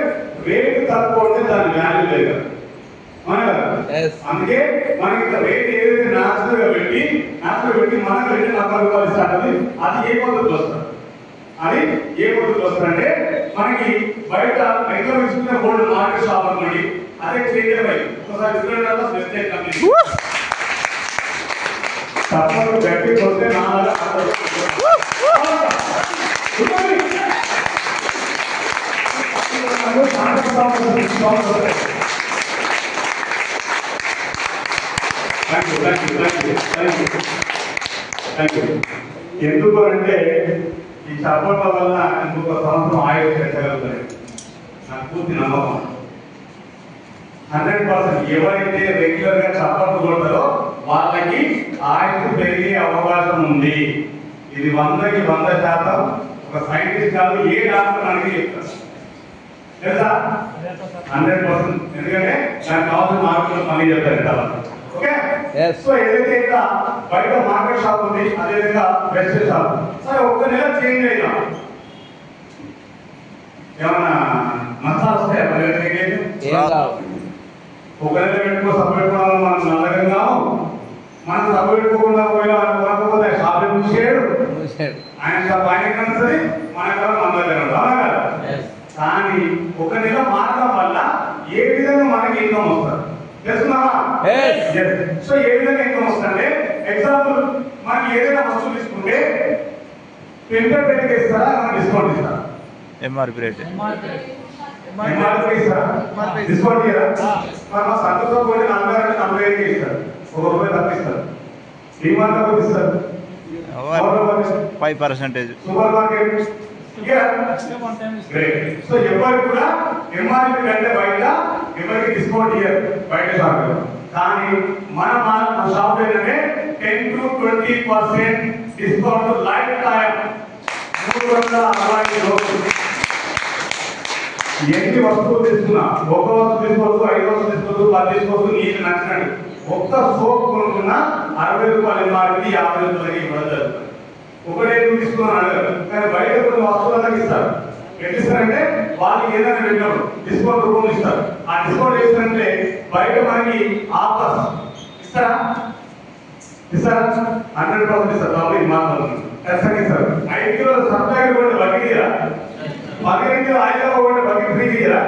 రేటు తక్కువ ఉంటే దాని వాల్యూ లేదు. అవునా కదా? అందుకే మనకి రేట్ ఏదైతే నాచురల్ గా పెట్టి మనకు 240 రూపాయలు స్టార్ట్ అది ఏ పద్ధతిలో వస్తుంది? అది ఏ పద్ధతిలో వస్తుందంటే మనకి బయట రెగ్యులర్ ఇస్తున్న గోల్డ్ మార్కెట్ షాప్ అనుకోండి, అదే చేంజ్ అయ్యి ఒకసారి ఇస్తున్న మిస్టేక్ కంపెనీ తప్పదు గట్టి కొడితే నాలుగు ఎందుకు అంటే ఈ సపోర్ట్ల వల్ల ఇంకొక సంవత్సరం ఆయుష్ పెంచగలుగుతాయి నాకు పూర్తి నమ్మకం. 100% ఎవరైతే రెగ్యులర్ గా చప్పట్లు కొడతారో వాళ్ళకి ఆయుష్ పెరిగే అవకాశం ఉంది. ఇది 100కి 100% ఒక సైంటిస్ట్ కాదు, ఏ డాక్టర్ మనకి చెప్తారు తెలుసా? 100%. ఎందుకంటే దానికి కావాల్సిన మార్కులు మళ్ళీ చెప్తారు కదా. ఓకే. సో ఏదైతే ఇంకా బయట మార్కెట్ షాప్ ఉంది, అదేవిధంగా బెస్ట్ షాప్. సరే ఒక్క నెల చేంజ్ అయినా ఏమన్నా నష్టాలు వస్తాయా? ఒక నెల పెట్టుకో సబ్బు పెట్టుకోవడం మనం నల్లగా మనం సబ్బు పెట్టుకోకుండా పోయినా షాప్ మూసాడు, ఆయన షాప్ ఆయన కలుస్తుంది, మన మన దగ్గర కదా. కానీ ఒక నెల మారడం వల్ల ఏ విధంగా మనకి ఇన్కమ్ వస్తుంది తెలుసుకున్నావా? సో ఏ విధంగా ఇన్కమ్ వస్తుందంటే ఎగ్జాంపుల్ మనకి ఏదైనా వస్తువు తీసుకుంటే పెంటర్ రేట్ ఇస్తారా, మనకి డిస్కౌంట్ ఇస్తారా? MRP rate. ఎంఆర్పీ ఇస్తారా? డిస్కౌంట్ ఇయ్యరా? మరి మా సంతలో పోయి 45 ఇస్తారు, ₹1 తప్పిస్తారు. డిమార్ట్ కూడా ఇస్తారు, 5%. Super market. సో ఎవరికి కూడా ఎంఆర్పీ కంటే బయట ఎవరికి డిస్కౌంట్ ఇయ్యారు బయట షాపులో. కానీ మన షాప్ ఏంటంటే 10 to 20% డిస్కౌంట్ లైఫ్ టైం, 360 రోజులు. ఎన్ని వస్తువులు తీసుకున్నా, ఒక వస్తువు తీసుకోవచ్చు, 5 వస్తువులు తీసుకోవచ్చు, 10 తీసుకోవచ్చు, నీకు నచ్చినట్టు. ఒక్క సోప్ కొనుక్కున్నా ₹60 ఎంఆర్పీ, ₹50 ఇవ్వడం జరుగుతుంది. ఒకటే తీసుకున్నాను అడగరు, కానీ బయట కొన్ని వస్తువులకు ఇస్తారు. ఎట్టిస్తారంటే వాళ్ళు ఏదైనా పెట్టినప్పుడు డిస్కౌంట్ రూపంలో ఇస్తారు. ఆ డిస్కౌంట్ చేస్తారంటే బయట మనకి ఆఫర్స్ ఇస్తారా? 100% ఇస్తారు. కాబట్టి మాట్లాడుతుంది ఖచ్చితంగా ఇస్తారు. 5 కిలోల సబ్జాయిలు కూడా బకెట్ ఇయ్యరా? 15 కిలో ఆయిల్ కూడా బకెట్ ఫ్రీ ఇయ్యరా?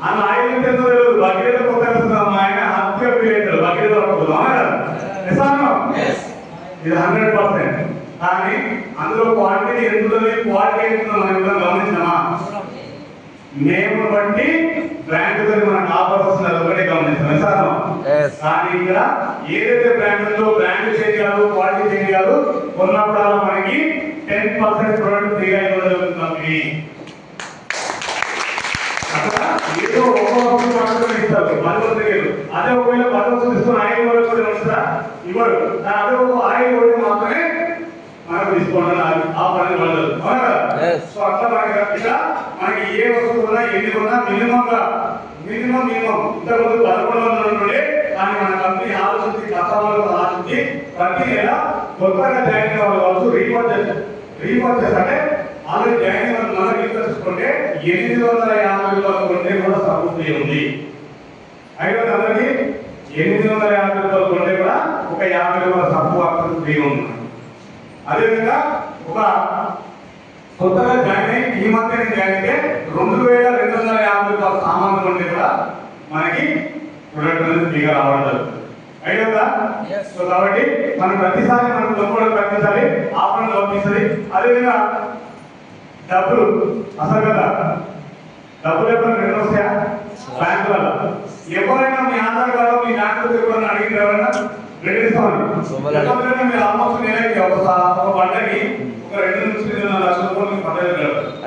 అన్న ఆయిల్ తెలియదు, బకెట్ కొత్త ఆయన హత్య పీరియడ్ బకెట్ ఇది 100%. కానీ అందులో క్వాంటిటీ ఎంత ఉన్నది, క్వాలిటీ ఎంత ఉందో మనం కూడా గమనించామా? మేము బట్టి బ్రాండ్ మనకు ఆఫర్ వస్తుంది, అది ఒకటే గమనించాం సార్. కానీ ఇక్కడ ఏదైతే బ్రాండ్ బ్రాండ్ చేంజ్ కాదు, క్వాలిటీ చేంజ్ కాదు, కొన్నప్పుడల్లా మనకి 10% ప్రొడక్ట్ ఫ్రీగా ఇవ్వడం జరుగుతుంది. అక్కడ ఏదో ఒక వస్తువు మాత్రమే ఇస్తారు, 10 వస్తువులు. అదే ఒకవేళ 10 వస్తువులు తీసుకుని ఆయిల్ కూడా వస్తుందా? ఇవ్వడు. అదే ఒక ఆయిల్ కూడా మాత్రమే మనకు డిస్కౌంట్ ఆఫర్ అనేది పడదు. సో అట్లా మనకి ఏ వస్తువు ఉన్నా ఎన్ని ఉన్నా మినిమం ఇంతకుముందు 1100 ఉంటుండే. కానీ మన కంపెనీ ఆలోచించి కస్టమర్లు ఆలోచించి ప్రతి నెల కొత్తగా జాయిన్ అయ్యే వాళ్ళు కావచ్చు, రీపర్చేస్ అంటే ఆల్రెడీ జాయిన్ అయ్యే వాళ్ళు మనం రీపర్చేసుకుంటే ₹850 కొంటే కూడా సబ్సిడీ ఉంది. అయితే అందరికి ₹850 కొంటే కూడా ఒక ₹50 తక్కువ ఫ్రీ ఉంది. అదేవిధంగా ఒక కొత్తగా జాయిన్ అయ్యి ఈ మధ్య జాయిన్ అయితే ₹2250 సామాన్లు కొంటే కూడా మనకి ప్రొడక్ట్ అనేది ఫ్రీగా రావడం జరుగుతుంది. అయితే కదా? సో కాబట్టి మనం ప్రతిసారి మనం కొనుక్కోవడం ప్రతిసారి ఆఫర్ పంపిస్తుంది. అదేవిధంగా డబ్బులు అసలు కదా, డబ్బులు ఎప్పుడైనా రెండు వస్తాయా? బ్యాంకులలో ఎవరైనా మీ ఆధార్ కార్డు మీ బ్యాంకు ఎప్పుడైనా అడిగిన ఎవరైనా రెండు ఇస్తామని మీరు ఆల్మోస్ట్ నెలకి ఒక పంటకి ఒక 2 నుంచి 2.5 లక్షల రూపాయలు పంట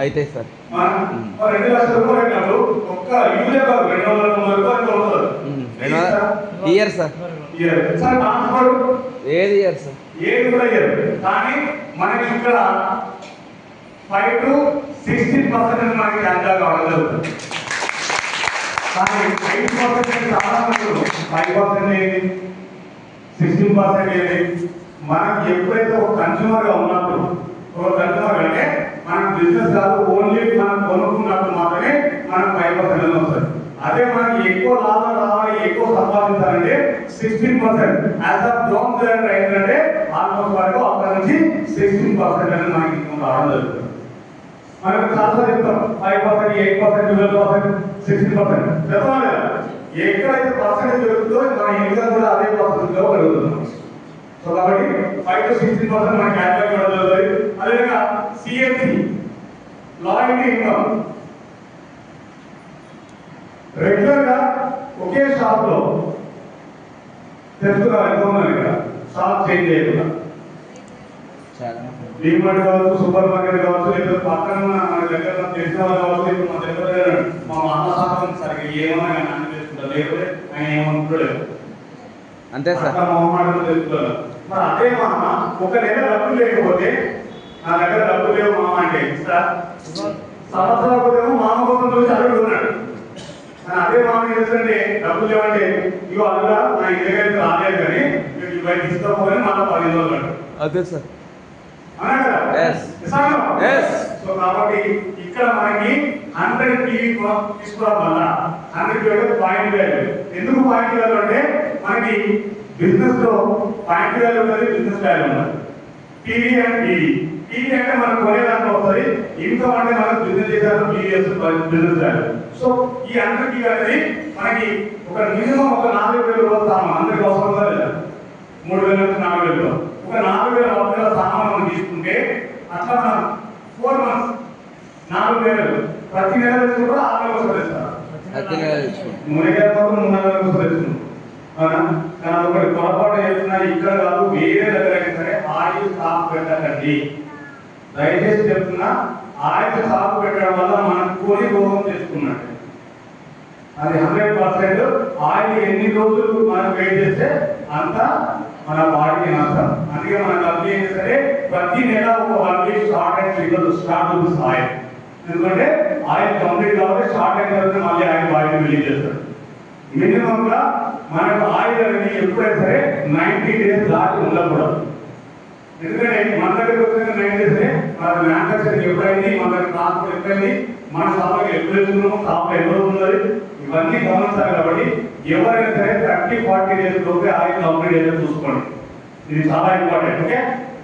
అయితే సార్ 2 లక్షల రూపాయలు పెట్టినప్పుడు ఒక్క యూరియా కాదు 290 రూపాయలు అవుతుంది. ఇయర్ సార్ సార్ ట్రాన్స్పోర్ట్ ఏది ఇయర్ సార్? ఏది కూడా ఇయర్. కానీ మనకి ఇక్కడ 5 to 16% మనకి క్యాన్సల్ కావడం జరుగుతుంది. కానీ 5% చాలా మంది 5% ఏది, 16% ఏది. మనకి ఎప్పుడైతే ఒక కన్స్యూమర్ గా ఉన్నప్పుడు, ఒక కన్స్యూమర్ అంటే మనకు బిజినెస్ కాదు, ఓన్లీ మనం కొనుక్కున్నప్పుడు మాత్రమే మనకు 5% వస్తుంది. అదే మనకి ఎక్కువ లాభం రావాలి, ఎక్కువ సంపాదించాలంటే 16%. యాజ్ ఆఫ్ జోన్ ఏంటంటే ఆల్మోస్ట్ వరకు అక్కడ నుంచి 16% అనేది మనకి ఇన్కమ్ రావడం జరుగుతుంది. మనకు చాలా చెప్తాం 5%, 8%, 12%, 16%. చెప్పాలి కదా, ఎక్కడైతే పర్సెంటేజ్ పెరుగుతుందో మన ఇన్కమ్ కూడా అదే పర్సెంటేజ్ లో పెరుగుతుంది. సో కాబట్టి 5 to 16% మనకి క్యాపిటల్ కూడా జరుగుతుంది. అదేవిధంగా సిఎఫ్సి లాయల్టీ ఇన్కమ్ రెగ్యులర్ గా ఒకే షాప్ లో తెచ్చుకున్నారు ఎంత ఉన్నారు ఇక్కడ, షాప్ చేంజ్ చేయకుండా. డిమార్ట్ కావచ్చు, సూపర్ మార్కెట్ కావచ్చు, లేదా పక్కన మన దగ్గర తెలిసిన వాళ్ళు కావచ్చు, ఇప్పుడు మన దగ్గర మా మామసాహం సరిగ్గా ఏమన్నా కానీ అన్ని తెలుసుకుంటారు, లేకపోతే ఆయన ఏమనుకుంటాడు అంతే సార్. మాట్లాడుతూ తెలుసుకుంటారు. మరి అదే మామ ఒక నెల డబ్బులు లేకపోతే, నా దగ్గర డబ్బులు లేవు మామ అంటే సార్ సంవత్సరాల క్రితం మామ కోసం చూసి అడుగుతున్నాడు. అదే మామ ఏంటంటే డబ్బులు లేవంటే ఇగో అల్లా నా ఇంటి దగ్గర రాలేదు కానీ మీకు బయట తీసుకోపోయి మళ్ళీ 10 రోజులు అదే సార్. సో కాబట్టి ఇక్కడ మనకి 100 టీవీ తీసుకోవడం వల్ల 100 పాయింట్ వాల్యూ. ఎందుకు పాయింట్ వాల్యూ అంటే మనకి బిజినెస్ లో పాయింట్ వాల్యూ ఉంటుంది, బిజినెస్ వాల్యూ ఉంటుంది. టీవీ అండ్ టీవీ అంటే మనం కొనేదానికి వస్తుంది, ఇన్కమ్ అంటే మనం బిజినెస్ చేసేదానికి బిజినెస్ వాల్యూ. సో ఈ 100 టీవీ అనేది మనకి ఒక మినిమం ఒక 4,000 రూపాయలు సామాన్ అందరికి అవసరం లేదా, 3,000 నుంచి 4,000. ఒక 4,000 రూపాయల సామాన్ మనం తీసుకుంటే అట్లా మనం 4 months 4,000 ప్రతి నెల తెచ్చి కూడా 6 నెలలకు ఒకసారి తెస్తారు. ప్రతి నెల తెచ్చుకుంటాం. మునగాయ మాత్రం 3 నెలలకు ఒకసారి తెచ్చుకుంటాం. అవునా? కానీ ఒకటి పొరపాటు చేస్తున్నా ఇక్కడ కాదు వేరే దగ్గర అయినా సరే ఆయిల్ స్టాక్ పెట్టకండి. దయచేసి చెప్తున్నా, ఆయిల్ స్టాక్ పెట్టడం వల్ల మనకు కొని రోగం తెచ్చుకున్నట్టు. అది 100% ఆయిల్ ఎన్ని రోజులు మనం వెయిట్ చేస్తే అంత మన బాడీకి నష్టం. అందుకే మన కంపెనీ అయినా సరే ప్రతి నెల ఒక 1 వీక్ స్టార్ట్ అవుతుంది ఆయిల్. ఎందుకంటే ఆయిల్ కంప్లీట్ కాబట్టి స్టార్ట్ అయిన తర్వాత మళ్ళీ ఆయిల్ బాడీని రిలీజ్ చేస్తారు. మినిమం గా మనకు ఆయిల్ అనేది ఎప్పుడైనా సరే 90 డేస్ దాటి ఉండకూడదు. ఎందుకంటే మన దగ్గర వచ్చిన 90 డేస్ మన మ్యానుఫ్యాక్చరింగ్ ఎప్పుడైంది, మన దగ్గర ట్రాన్స్పోర్ట్ ఎప్పుడైంది, మన షాప్లో ఎప్పుడు వెళ్తున్నాము, షాప్లో ఎవరు ఉన్నది, ఇవన్నీ గమనించాలి. కాబట్టి ఎవరైనా సరే 30-40 డేస్ లోపే ఆయిల్ కంప్లీట్ అయితే చూసుకోండి. ఇది చాలా ఇంపార్టెంట్. ఓకే,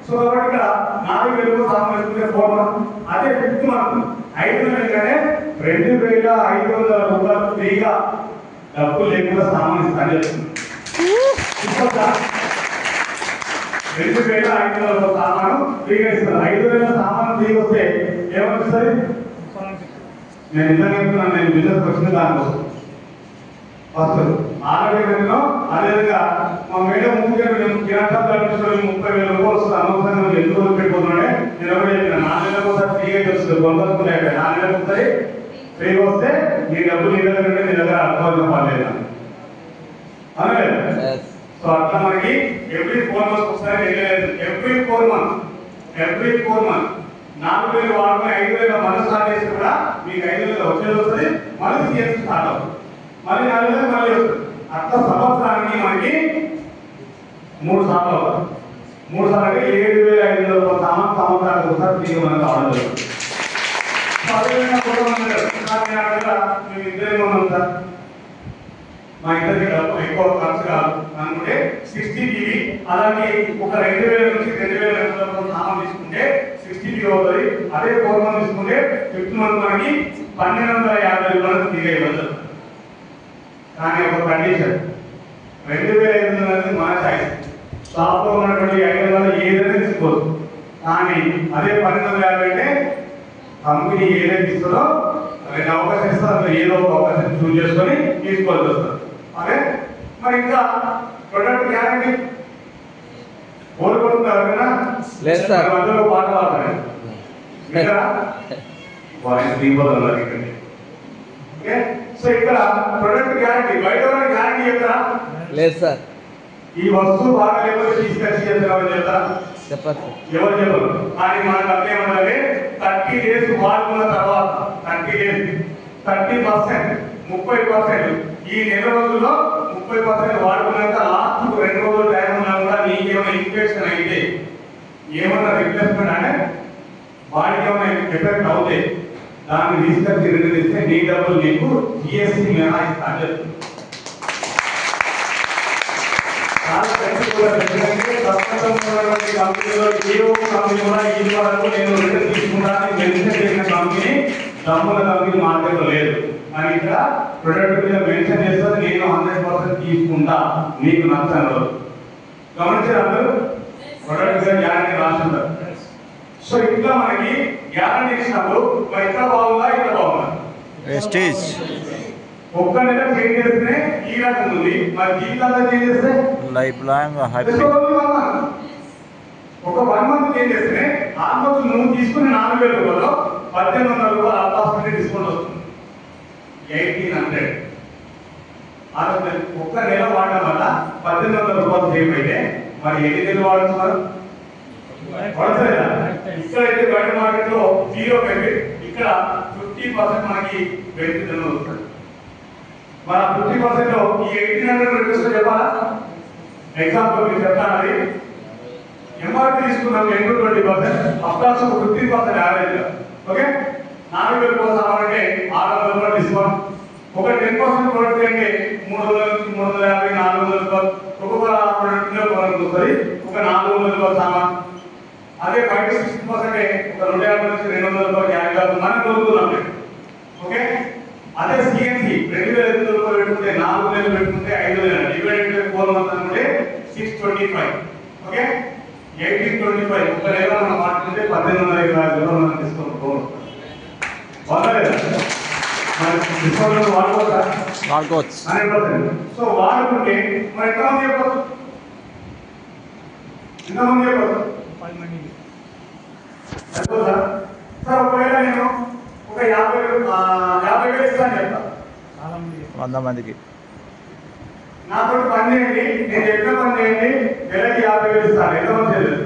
సో కాబట్టి ఇక్కడ 4 వేలు సామాన్ వేసుకుంటే 4 మంత్స్, అదే 5th మంత్ 5 నెలలు కానీ 2,500 రూపాయలు ఫ్రీగా డబ్బు లేకుండా సామాన్ ఇస్తాను చెప్తుంది. 2,500 సామాను ఫ్రీగా ఇస్తారు. 5,000 సామాను ఫ్రీగా వస్తే ఏమనిపిస్తుంది? నేను ఇంత చెప్తున్నాను, నేను బిజినెస్ వచ్చిన దానికోసం ఫస్ట్ 60 వేలలో. అదేవిధంగా మా మేడం ముఖ్యంగా కిరాణా 30,000 రూపాయలు వస్తుంది. అనవసరంగా ఎందుకు రోజులు పెట్టిపోతున్నాడే నేను ఒకటి చెప్పిన 4 నెలలకు ఒకసారి ఫ్రీగా వస్తుంది. 4 నెలలకు ఒకసారి ఫ్రీగా వస్తే మీ డబ్బులు నీ దగ్గర ఉంటే నీ దగ్గర అర్థం పర్లేదు అనే. సో అట్లా మనకి ఎవ్రీ 4 మంత్స్ ఒకసారి ఎవ్రీ 4 మంత్స్ 4,000 వాడుకొని 5,000 మళ్ళీ స్టార్ట్ చేస్తే కూడా మీకు 5,000 వచ్చేది వస్తుంది. మళ్ళీ సిఎస్ స్టార్ట్ అవుతుంది. మళ్ళీ 4,000 మళ్ళీ వస్తుంది. అట్లా సంవత్సరానికి మనకి 3 సార్లు అవుతుంది. 3 సార్లు అంటే 7,500 సంవత్సరానికి ఒకసారి ఫ్రీగా మనకు కావడం జరుగుతుంది. మేము ఇద్దరే ఉన్నాం సార్, మా ఇద్దరికి డబ్బు ఎక్కువ ఖర్చు కాదు అనుకుంటే 60 PV, అలాగే ఒక 2,000 నుంచి 2,200 సామాన్ తీసుకుంటే 60 PV అవుతుంది. అదే 4 మంత్ తీసుకుంటే 5th మంత్ మనకి 1,250 రూపాయలు ఫ్రీగా ఇవ్వచ్చు. కానీ ఒక కండిషన్, 2,500 అనేది మన చాయిస్. షాప్లో ఉన్నటువంటి ఐటమ్ ఏదైనా తీసుకోవచ్చు. కానీ అదే 1,250 అంటే కంపెనీ ఏదైతే ఇస్తుందో 2 అవకాశం ఇస్తారు, ఏదో ఒక అవకాశం చూస్ చేసుకొని తీసుకోవాల్సి వస్తుంది. అదే మరి ఇంకా ప్రొడక్ట్ గ్యారంటీ కోరుకుంటున్నారు కదా? లేదు సార్, మధ్యలో పాట పాడతారు ఇక్కడ ఓకే. సో ఇక్కడ ప్రొడక్ట్ గ్యారంటీ, బయట గ్యారంటీ చెప్తారా? లేదు సార్. ఈ వస్తువు బాగా లేకపోతే తీసుకొచ్చి చెప్తారా? చెప్పదు సార్, ఎవరు చెప్పరు. కానీ మనకు అర్థం ఏమన్నది, 30 డేస్ వాడుకున్న తర్వాత 30 డేస్ 30%, 30%. ఈ నెల రోజుల్లో 30% వాడుకున్నాక లాస్ట్ 2 రోజులు టైం ఉన్నా కూడా నీకేమైనా ఇన్ఫెక్షన్ అయితే ఏమన్నా రిప్లేస్మెంట్ అంటే బాడీకి ఏమైనా ఎఫెక్ట్ అవుతాయి, దాన్ని తీసుకొచ్చి రిటర్న్ ఇస్తే నీ డబ్బులు నీకు GST మినహాయిస్తా అని చెప్తుంది. చాలా కంపెనీలో ఏ ఒక్క కంపెనీ కూడా ఈ వరకు నేను రిటర్న్ తీసుకుంటానని మెన్షన్ చేసిన కంపెనీ డబ్బుల కంపెనీ మార్కెట్లో లేదు. కానీ ఇక్కడ ప్రొడక్ట్ మీద మెన్షన్ చేస్తే నేను 100% తీసుకుంటా, మీకు నచ్చని రోజు గమనించారు అందరూ. ప్రొడక్ట్ మీద గ్యారంటీ రాస్తుంటారు. సో ఇట్లా మనకి గ్యారంటీ ఇచ్చినప్పుడు మరి ఇక్కడ బాగుందా, ఇక్కడ బాగుందా? ఒక్క నెల చేంజ్ చేస్తే ఈ రకం ఉంది, మరి జీవితాంతా చేంజ్ చేస్తే లైఫ్ లాంగ్ హ్యాపీ. ఒక 1 మంత్ చేంజ్ చేస్తే ఆల్మోస్ట్ నువ్వు తీసుకునే 4,000 రూపాయలు 1,800 రూపాయలు అపార్ట్మెంట్ డిస్కౌంట్ వస్తుంది. 1,800 ఒక్క నెల వాడడం వల్ల 1,800 రూపాయలు సేవ్ అయితే మరి ఎన్ని నెలలు వాడుతున్నారు? వాడతారా? ఇక్కడైతే బయట మార్కెట్ లో 0 బెనిఫిట్, ఇక్కడ 50% మనకి బెనిఫిట్ అనేది వస్తుంది. మన 50% లో ఈ 1,800 రిక్వెస్ట్ చెప్పాలా? ఎగ్జాంపుల్ మీరు చెప్తాను. అది ఎంఆర్పీ తీసుకున్నాం 20% అప్రాక్స్ 50% యావరేజ్. ఓకే, 4,000 కోసం అంటే 600 రూపాయలు డిస్కౌంట్. ఒక 10% ప్రొడక్ట్ అంటే 300 నుంచి 350, 400 రూపాయలు. ఒక్కొక్క ప్రొడక్ట్ మీద కొనకు వస్తుంది ఒక 400 రూపాయలు సామాన్. అదే 5-6% ఒక 250 నుంచి 200 రూపాయలు క్యారీ మనం కొనుక్కున్నాం. ఓకే, అదే సిఎన్సి 2,500 రూపాయలు పెట్టుకుంటే 4 నెలలు పెట్టుకుంటే 5,000 డివైడెడ్ 4 మంత్స్ అనుకుంటే 625. ఓకే, 1825 ఒక నెల మనం మాట్లాడుతుంటే 1,820 రూపాయలు మనం డిస్కౌంట్. వాడలేదా? మరి డిస్కౌంట్ వాడుకోవచ్చా? వాడుకోవచ్చు. 100%. సో వాడుకుంటే మరి ఎంతమంది చెప్పచ్చు? ఎంతమంది చెప్పచ్చు? 10 మంది. సరిపోతా? సార్ ఒకవేళ నేను ఒక 50,000 ఇస్తాను చెప్తా. 100 మందికి నాతో పని చేయండి, నేను చెప్పిన పని చేయండి, నెలకి 50,000 ఇస్తాను. ఎంతమంది చేయాలి?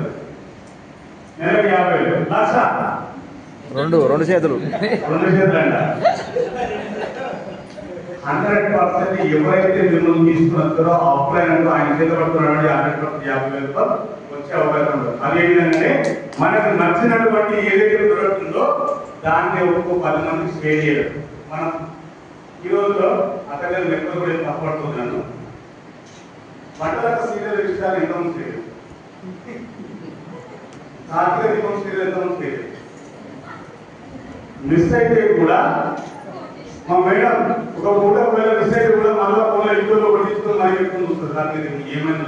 నెలకి 50,000. లక్ష. రెండు చేతులు. 2 చేతులు అంట. 100% ఎవరైతే మిమ్మల్ని తీసుకున్నారో ఆఫ్లైన్ అంటూ ఆయన చేత పడుతున్నాడు 100% 50,000 వచ్చే అవకాశం ఉంది. అదేవిధంగానే మనకు నచ్చినటువంటి ఏదైతే ప్రోడక్ట్ ఉందో దాన్ని ఒక్కో 10 మందికి షేర్ చేయడం. మనం ఈ రోజులో అక్కడ లెక్కలు కూడా తప్పడుతున్నాను. వంటలకు సీరియల్ విషయాలు ఎంతమంది సీరియల్, కార్తీక దీపం సీరియల్ ఎంతమంది సీరియల్ మిస్ అయితే కూడా మా మేడం ఒక పూట ఒకవేళ మిస్ అయితే కూడా మళ్ళీ ఫోన్లో ఇంట్లో ఒకటి తీసుకొని మళ్ళీ పెట్టుకుని చూస్తుంది. కార్తీక దీపం ఏమైందో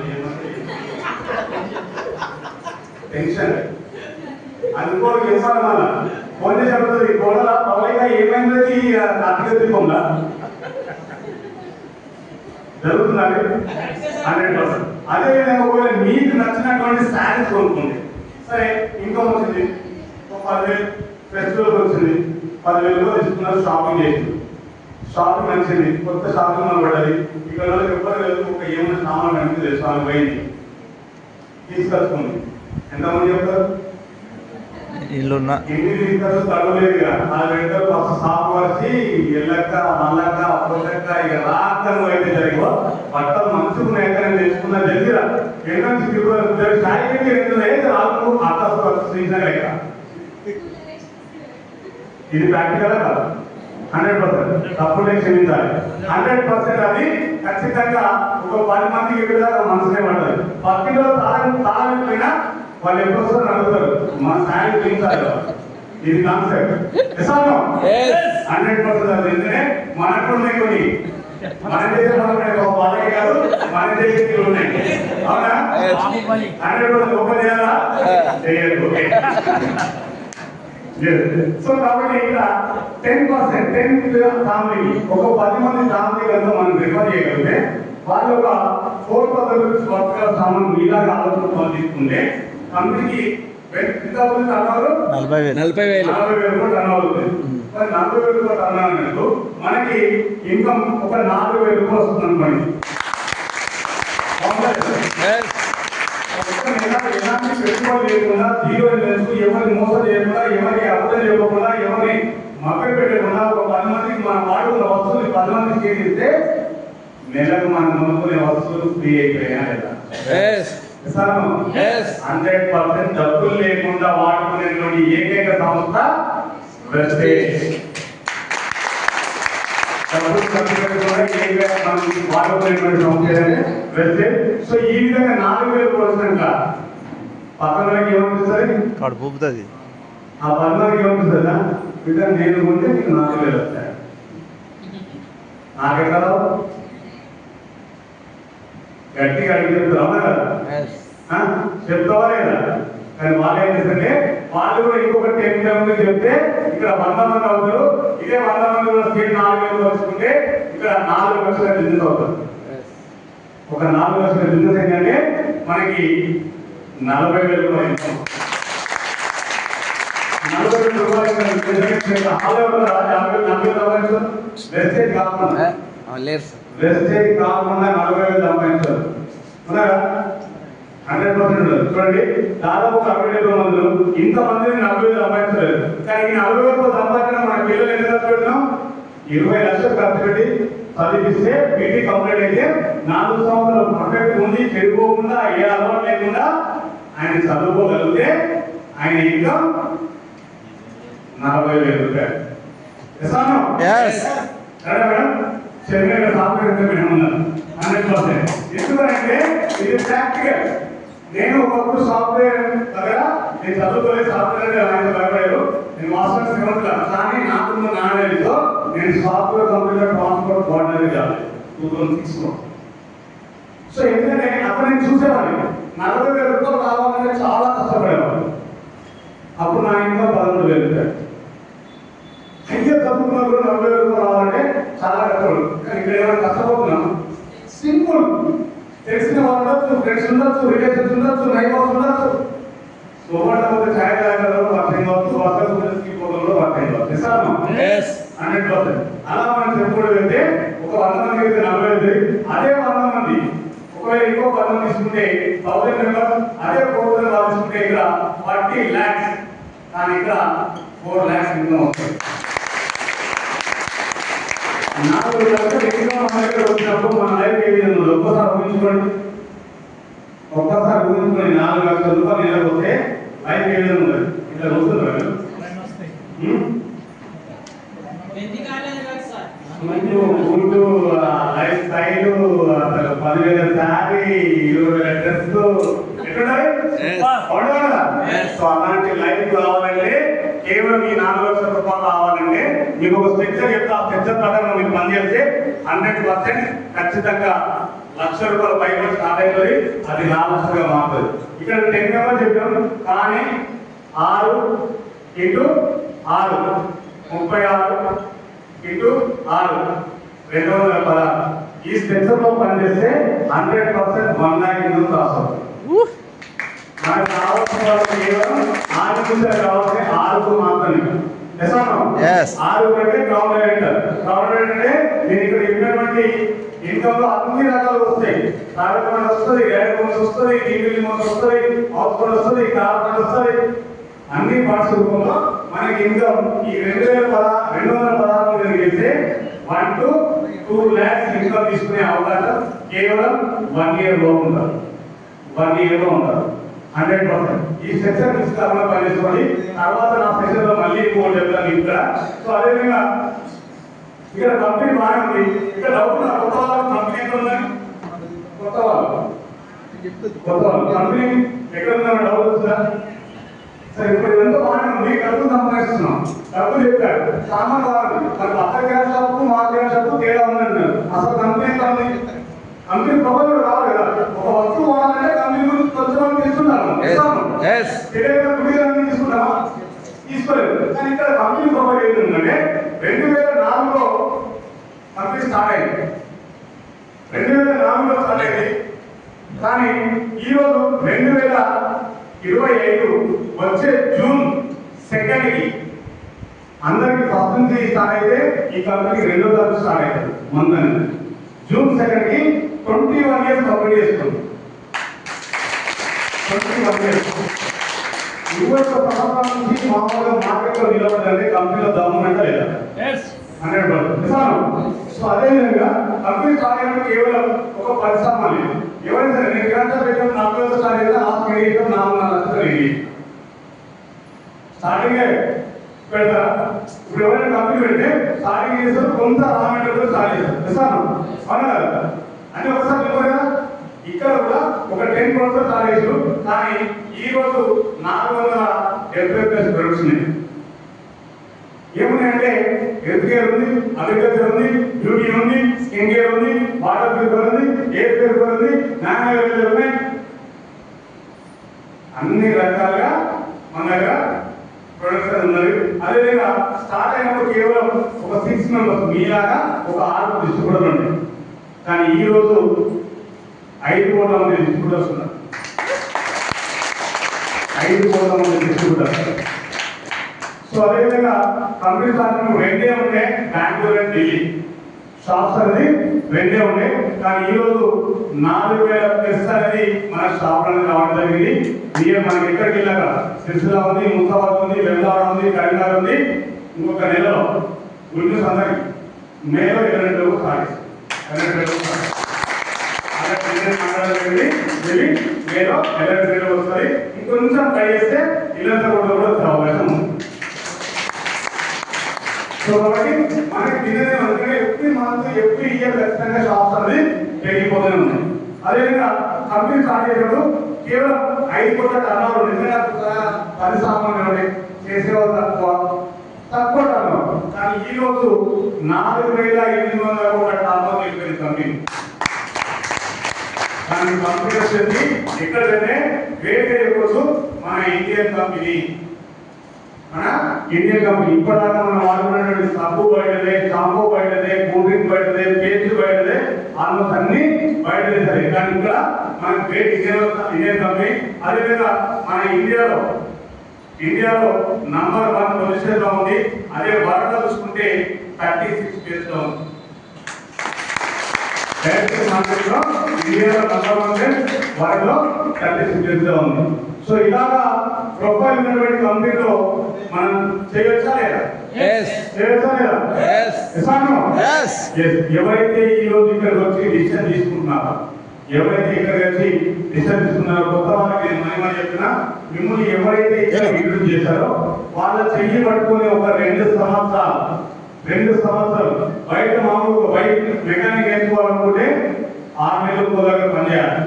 టెన్షన్ అందుకోవడం చేస్తాను. మళ్ళా ఫోన్ చేసి అడుగుతుంది కోడల పవలిగా ఏమైంది కార్తీక దీపంలా జరుగుతుందండి 100%. అదేవిధంగా ఒకవేళ మీకు నచ్చినటువంటి శారీస్ కొనుక్కోండి. సరే ఇన్కమ్ వచ్చింది, 10,000 ఫెస్టివల్ వచ్చింది, 10,000 తీసుకున్నారు, షాపింగ్ చేసింది, షాపింగ్ నచ్చింది, కొత్త షాపింగ్ మనం పడ్డది. ఇక్కడ ఎవరు లేదు, ఒక ఏమైనా సామాన్ కనిపిస్తుంది, షాపింగ్ పోయింది, తీసుకొచ్చుకుంది. ఎంతమంది చెప్తారు? ఇల్లున్న ఇంటి తీసుకొచ్చి తడవలేదుగా 4 ఫస్ట్ షాప్ వచ్చి ఎల్లక్క మల్లక్క అప్పలక్క ఇక రాత్రం అయితే జరిగో బట్టలు మంచుకున్న ఎక్కడ తెచ్చుకున్న జరిగిరా ఎన్నో సాయికి అయితే రాళ్ళు ఆకాశ శ్రీనగర్ లెక్క. ఇది ప్రాక్టికల్ కాదు. 100% తప్పులే క్షమించాలి. 100% అది ఖచ్చితంగా ఒక 10 మందికి ఎదురుగా మనసునే పడ్డది. పక్కిలో తాగిపోయినా వాళ్ళు ఎప్పుడు వస్తారు అడుగుతారు, మా స్థాయి గురించాలి. ఇది కాన్సెప్ట్ 100%. అది ఎందుకంటే మనకు ఉన్నాయి కొన్ని, మన చేసే వాళ్ళకి కాదు, మన చేసే ఉన్నాయి. అవునా? 100% గొప్ప చేయాలా? చేయదు. సో కాబట్టి ఇక్కడ 10% ఫ్యామిలీ, ఒక 10 మంది ఫ్యామిలీ కనుక మనం రిఫర్ చేయగలిగితే వాళ్ళు ఒక 4,000 రూపీస్ వర్త్ సామాన్ మీలాగా ఆలోచన తీసుకుంటే కంపెనీకి ఎంత అవుతుంది? 40,000 కూడా టర్న్ అవుతుంది. మరి 40,000 కూడా టర్న్ అయినట్టు మనకి ఇన్కమ్ ఒక 4,000 రూపాయలు వస్తుంది అనుకోండి. ఎలాంటి పెట్టుబడి లేకుండా, జీరో ఇన్వెస్ట్, ఎవరిని మోసం చేయకుండా, ఎవరికి అర్థం చేయకుండా, ఎవరిని మభ్య పెట్టకుండా ఒక 10 మందికి మనం వాడుకున్న వస్తువులు 10 మందికి చేస్తే నెలకు మనం కొనుక్కునే వస్తువులు ఫ్రీ అయిపోయినా లేదా? 100% డబ్బులు లేకుండా వాడుకునేటువంటి ఏకైక సంస్థ వెస్టేజ్. డబ్బులు ఖర్చు పెట్టుకోవడం ఏకైక మనం వాడుకునేటువంటి సంస్థ ఏదంటే వెస్టేజ్. సో ఈ విధంగా 4,000 వచ్చినాక పక్కన ఏమనిపిస్తుంది? కడుపు ఊపుతుంది. ఆ 10 మందికి ఏమనిపిస్తుందా? బిడ్డ నేను ఉంటే నీకు 4,000 వస్తాయి. నాకెక్కడ గట్టిగా అడిగి చెప్తారు, అవునా కదా? చెప్తావా లేదా? కానీ వాళ్ళు ఏం చేస్తుంటే వాళ్ళు కూడా ఇంకొక 10 మంది చెప్తే ఇక్కడ 100 మంది అవుతారు. ఇదే 100 మంది కూడా స్టేట్ 4,000 వచ్చుకుంటే ఇక్కడ 4 లక్షల బిజినెస్ అవుతారు. ఒక 4 లక్షల బిజినెస్ ఏంటంటే మనకి 40,000 రూపాయలు ఇన్కమ్. 40,000 రూపాయలు వెస్టేజ్ కాకుండా వెస్టేజ్ కాకుండా 40,000 సంపాదించారు. 100% చూడండి, దాదాపు 40,000 మందులు ఇంతమందిని 40,000 సంపాదించలేదు. కానీ ఈ 40,000 సంపాదించిన మన పిల్లలు ఎంత ఖర్చు పెట్టినాం? 20 లక్షలు ఖర్చు పెట్టి చదివిస్తే బీటీ కంప్లీట్ అయితే 4 సంవత్సరాలు పర్ఫెక్ట్ ఉంది, చెడిపోకుండా, ఏ అలవాటు లేకుండా ఆయన చదువుకోగలిగితే ఆయన ఇన్కమ్ 40,000 రూపాయలు. మేడం చెన్నైలో సాఫ్ట్వేర్ కంపెనీ ఉన్నారు 100%. ఎందుకంటే ఇది ప్రాక్టికల్. నేను ఒకప్పుడు సాఫ్ట్వేర్ దగ్గర నేను చదువుకోలేదు, సాఫ్ట్వేర్ ఆయన భయపడలేదు, నేను మాస్టర్స్ చదువుతున్నాను. కానీ నాకున్న నాణ్యతతో నేను సాఫ్ట్వేర్ కంపెనీలో ట్రాన్స్పోర్ట్ కోఆర్డినేటర్ కాదు 2006లో. సో ఎందుకంటే అప్పుడు నేను చూసేవాడిని 40,000 రూపాయలు కావాలంటే చాలా కష్టపడేవాడు. అప్పుడు నా ఇంట్లో 11,000 రూపాయలు. అయ్యో ఫ్రెండ్స్ ఉండొచ్చు, రిలేషన్స్ ఉండొచ్చు, నైబర్స్ ఉండొచ్చు. సోమవారం ఒక ఛాయ్ తాగడంలో వర్తం కావచ్చు, వర్షం గురించి పోవడంలో వర్తం కావచ్చు. నిజామా? 100%. అలా మనం చెప్పుకోవడం అయితే ఒక 100 మంది అయితే 40 అవుతుంది. అదే 100 మంది ఒకవేళ ఇంకో 10 మంది తీసుకుంటే 1000 మెంబర్స్, అదే 4000 వాళ్ళు తీసుకుంటే ఇక్కడ 40 lakhs, కానీ ఇక్కడ 4 lakhs ఇన్కమ్ వస్తుంది. 4 లక్షల ఇన్కమ్ మన దగ్గర వచ్చినప్పుడు మన లైఫ్ ఏ విధంగా ఉంది ఒక్కసారి ఊహించుకోండి. 4 లక్షల రూపాయలు నెలకు వస్తే లైఫ్ ఏ విధంగా ఉంటుంది? ఇట్లా వస్తుంది food, life style, 10,000 sari, 20,000 dress so అలాంటి లైఫ్ కావాలంటే కేవలం ఈ 4 లక్షల రూపాయలు కావాలంటే మీకు ఒక స్ట్రక్చర్ చెప్తా. ఆ స్ట్రక్చర్ ప్రకారం మీరు పనిచేస్తే 100% ఖచ్చితంగా ₹1,00,000 పైన స్టార్ట్ అవుతుంది. అది 4 లక్షలుగా మారుతుంది. ఇక్కడ 10 మెంబర్స్ చెప్పాం, కానీ 6 × 6 36 × 6 216. ఈ స్ట్రక్చర్ లో పనిచేస్తే 100% 1 lakh ఇన్కమ్ రాస్తుంది. మనకు కావాల్సిన కేవలం 6 నిమిషాలు కావాల్సిన 6కు మాత్రమే. 6 కంటే గ్రౌండ్ రేటర్. గ్రౌండ్ రేట్ అంటే నేను ఇక్కడ చెప్పినటువంటి ఇన్కమ్ లో అన్ని రకాలు వస్తాయి. ప్రైవేట్ ఫండ్ వస్తుంది, డైరెక్ట్ ఫండ్స్ వస్తుంది, టీవీ ఫండ్స్ వస్తుంది, హౌస్ ఫండ్ వస్తుంది, కార్ ఫండ్ వస్తుంది. అన్ని ఫండ్స్ రూపంలో మనకి ఇన్కమ్ ఈ 216 జరిగితే 1 to 2 lakhs ఇన్కమ్ తీసుకునే అవకాశం కేవలం 1 year లో ఉంటారు. 1 year లో ఉంటారు 100%. ఈ సెక్షన్ నిష్కారణ పనిచేసుకోండి. తర్వాత నా సెక్షన్ లో మళ్ళీ ఇంకోటి చెప్తాను ఇక్కడ. సో అదేవిధంగా ఇక్కడ కంపెనీ బాగా ఉంది. ఇక్కడ డౌట్ కొత్త వాళ్ళు కంపెనీ ఎక్కడ ఉందని కొత్త వాళ్ళు కంపెనీ ఎక్కడ ఉందని డౌట్ వస్తుందా? సరే, ఇప్పుడు ఇదంతా బాగానే ఉంది. డబ్బులు సంపాదిస్తున్నాం, డబ్బులు చెప్పారు, సామాన్ వారు మనకు అక్కడ గ్యాస్ షాపు మా గ్యాస్ షాపు తేడా ఉందంటున్నారు. అసలు కంపెనీ ఎక్కడ ఉంది? కంపెనీ ప్రొవైడర్ రావాలి కదా. ఒక వస్తువు వాడాలంటే కంపెనీ గురించి కొంచెం తీసుకుంటాము, తీసుకుంటామా? తీసుకోలేదు. కానీ ఇక్కడ కంపెనీ ప్రొవైడ్ ఏంటంటే 2004లో కంపెనీ స్టార్ట్ అయింది. 2004లో స్టార్ట్ అయింది. కానీ ఈరోజు 2025 వచ్చే June 2కి అందరికి ఫస్ట్ నుంచి స్టార్ట్ అయితే ఈ కంపెనీకి 2వ తారీఖు స్టార్ట్ అవుతుంది. మంత్ June 2కి 21 years కంప్లీట్ చేస్తుంది. 21 years 20 సంవత్సరాల నుంచి మామూలుగా మార్కెట్లో నిలబడాలంటే కంపెనీలో దమ్మునంట లేదా? 100%. సో అదేవిధంగా కంపెనీ స్టార్ట్ అయినప్పుడు కేవలం ఒక పరిశ్రమ లేదు. ఎవరైనా సరే నేను గ్రాంట్ పెట్టడం 40 స్టార్ట్ అయితే హాస్పిటల్ వేయడం 4 లక్షలు అయింది. స్టార్టింగ్ పెడతారా? ఇప్పుడు ఎవరైనా కంపెనీ పెడితే స్టార్టింగ్ చేస్తారు, కొంత రా మెటీరియల్ స్టార్ట్ చేస్తారు. అవునా కదా? అని ఒకసారి చెప్పారు కదా. ఇక్కడ కూడా ఒక 10% స్టార్ట్ చేసారు. కానీ ఈ రోజు 470+ ప్రొడక్ట్స్ ఉన్నాయి. ఏమున్నాయంటే హెల్త్ కేర్ ఉంది, అగ్రికల్చర్ ఉంది, బ్యూటీ ఉంది, స్కిన్ కేర్ ఉంది, వాటర్ ప్యూరిఫైర్ ఉంది, ఎయిర్ ప్యూరిఫైర్ ఉంది, నాన్ అవైలబుల్ ఉన్నాయి. అన్ని రకాలుగా మన దగ్గర ప్రొడక్ట్స్ ఉన్నవి. అదేవిధంగా స్టార్ట్ అయినప్పుడు కేవలం ఒక 6 మెంబర్స్ మీలాగా ఒక 6 డిస్ట్రిబ్యూటర్లు ఉంటాయి. కానీ ఈ రోజు 5 కోట్ల మంది డిస్ట్రిబ్యూటర్స్ ఉన్నారు. 5 కోట్ల మంది డిస్ట్రిబ్యూటర్స్. సో అదేవిధంగా కంపెనీ స్టార్ట్ 2 ఉంటే బెంగళూరు అండ్ ఢిల్లీ షాప్స్ అనేది 2 ఉండే. కానీ ఈ రోజు 4000+ అనేది మన షాప్ అనేది రావడం జరిగింది. మనకి ఎక్కడికి వెళ్ళాక సిరిసిల్ల ఉంది, ముస్తాబాద్ ఉంది, వెల్లాడ ఉంది, కరీంనగర్ ఉంది. ఇంకొక నెలలో గుంటూరు అందరికి మేలో 22 స్టార్ట్ చేస్తాం. 22 వెళ్ళి మేలో 22 వస్తుంది. ఇంకొంచెం ట్రై చేస్తే ఇల్లంతా కూడా వచ్చే అవకాశం ఉంది. సో కాబట్టి మనకి దినే ఎవ్రీ మంత్ ఎవ్రీ ఇయర్ ఖచ్చితంగా షాప్స్ అనేది పెరిగిపోతూనే ఉన్నాయి. అదేవిధంగా కంపెనీ స్టార్ట్ చేసినప్పుడు కేవలం 5 కోట్ల టర్నోవర్. నిజంగా పరిశ్రమలు చేసేవాళ్ళు తక్కువ టర్నోవర్. కానీ ఈ రోజు 4800 కోట్ల టర్నోవర్ వెళ్ళిపోయింది కంపెనీ. కానీ కంపెనీ వచ్చేసి ఎక్కడంటే వేరే చెప్పొచ్చు మన ఇండియన్ కంపెనీ. ఇండియన్ కంపెనీ ఇప్పటిదాకా మనం వాడుకున్నటువంటి సబ్బు బయటదే, షాంపూ బయటదే, కూల్ డ్రింక్ బయటదే, పేస్ట్ బయటదే, ఆల్మోస్ట్ అన్ని బయటదే సరే. కానీ ఇక్కడ మన గ్రేట్ ఇండియన్ కంపెనీ. అదేవిధంగా మన ఇండియాలో నంబర్ 1 పొజిషన్ లో ఉంది. అదే వరల్డ్ లో చూసుకుంటే 36 ప్లేస్ లో ఉంది. డైరెక్ట్ మార్కెట్ లో ఇండియాలో నంబర్ 1 వరల్డ్ లో 36 ప్లేస్ లో ఉంది. సో ఇలాగా ప్రొఫైల్ ఉన్నటువంటి కంపెనీలో మనం చేయొచ్చా లేదా? చేయొచ్చా లేదా? ఎవరైతే ఈ రోజు ఇక్కడికి వచ్చి డిసిషన్ తీసుకుంటున్నారో, ఎవరైతే ఇక్కడికి వచ్చి డిసిషన్ తీసుకున్నారో, కొత్త వాళ్ళకి నేను మహిమ చెప్పినా, మిమ్మల్ని ఎవరైతే ఇక్కడ ఇంట్రడ్యూస్ చేశారో వాళ్ళ చెయ్యి పట్టుకుని ఒక 2 సంవత్సరాలు బయట మామూలుగా బయట మెకానిక్ నేర్చుకోవాలనుకుంటే 6 నెలలు దగ్గర పనిచేయాలి.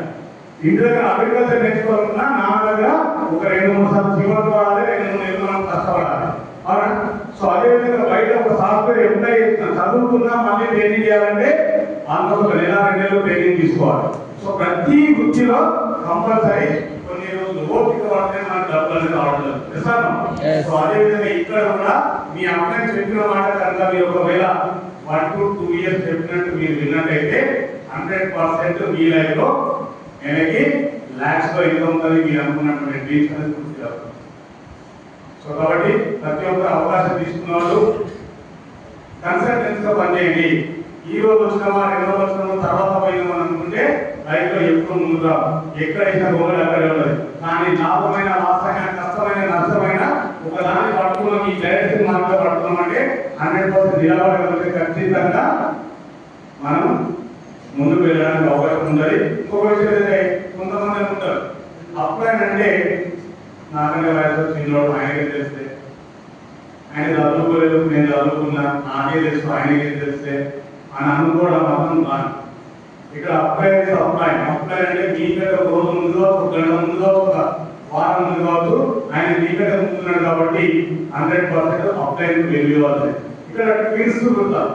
ఇంటి దగ్గర అగ్రికల్చర్ నేర్చుకోవాలన్నా నా దగ్గర ఒక 2-3 సార్లు చివరి వాడాలి, 2-3 నెలలు మనం కష్టపడాలి. అవునా? సో అదేవిధంగా బయట ఒక సాఫ్ట్వేర్ ఎంప్లాయ్ చదువుకున్నా మళ్ళీ ట్రైనింగ్ చేయాలంటే అందులో ఒక 1-2 నెలలు ట్రైనింగ్ తీసుకోవాలి. సో ప్రతి వృత్తిలో కంపల్సరీ కొన్ని రోజులు ఓపిక పడితే మనకు డబ్బులు అనేది రావడం. సో అదేవిధంగా ఇక్కడ కూడా మీ అమ్మాయి చెప్పిన మాట కనుక మీరు ఒకవేళ 1 to 2 years చెప్పినట్టు మీరు విన్నట్టయితే 100% మీ లైఫ్ లో నెలకి లాక్స్ లో ఇన్కమ్ ఉంటుంది. మీరు అనుకున్నటువంటి డ్రీమ్స్ అనేది పూర్తి అవుతుంది. సో కాబట్టి ప్రతి ఒక్క అవకాశం తీసుకున్న వాళ్ళు కన్సల్టెన్సీగా పనిచేయండి. ఈ రోజు వచ్చినామా, 2 రోజులు వచ్చినామా, తర్వాత పోయినామా అనుకుంటే లైఫ్ లో ఎప్పుడు ముందుగా ఎక్కడ వేసిన గోలు అక్కడే ఉండదు. కానీ లాభమైన, లాసమైన, కష్టమైన, నష్టమైన ఒకదాన్ని పట్టుకున్నాం, ఈ డైరెక్ట్ మార్గంలో పట్టుకున్నాం అంటే 100% నిలబడగలిగితే ఖచ్చితంగా మనం ముందుకు వెళ్ళడానికి అవకాశం ఉండాలి. ఇంకొక విషయం అయితే కొంతమంది ఉంటారు అప్లైన్ అంటే నాకనే వయసు చిన్నోడు ఆయనకే తెలిస్తే, ఆయన చదువుకోలేదు నేను చదువుకున్నా నాకే తెలుసు ఆయనకే తెలిస్తే అని అనుకోవడం మాత్రం కాదు. ఇక్కడ అప్లైన్ అంటే మీకంటే ఒక రోజు ముందుగా, ఒక గంట ముందుగా, ఒక వారం ముందు కావచ్చు, ఆయన మీకంటే ముందున్నాడు కాబట్టి 100% అప్లైన్ వెళ్ళి వాళ్ళు. ఇక్కడ ట్విన్స్ ఉంటారు,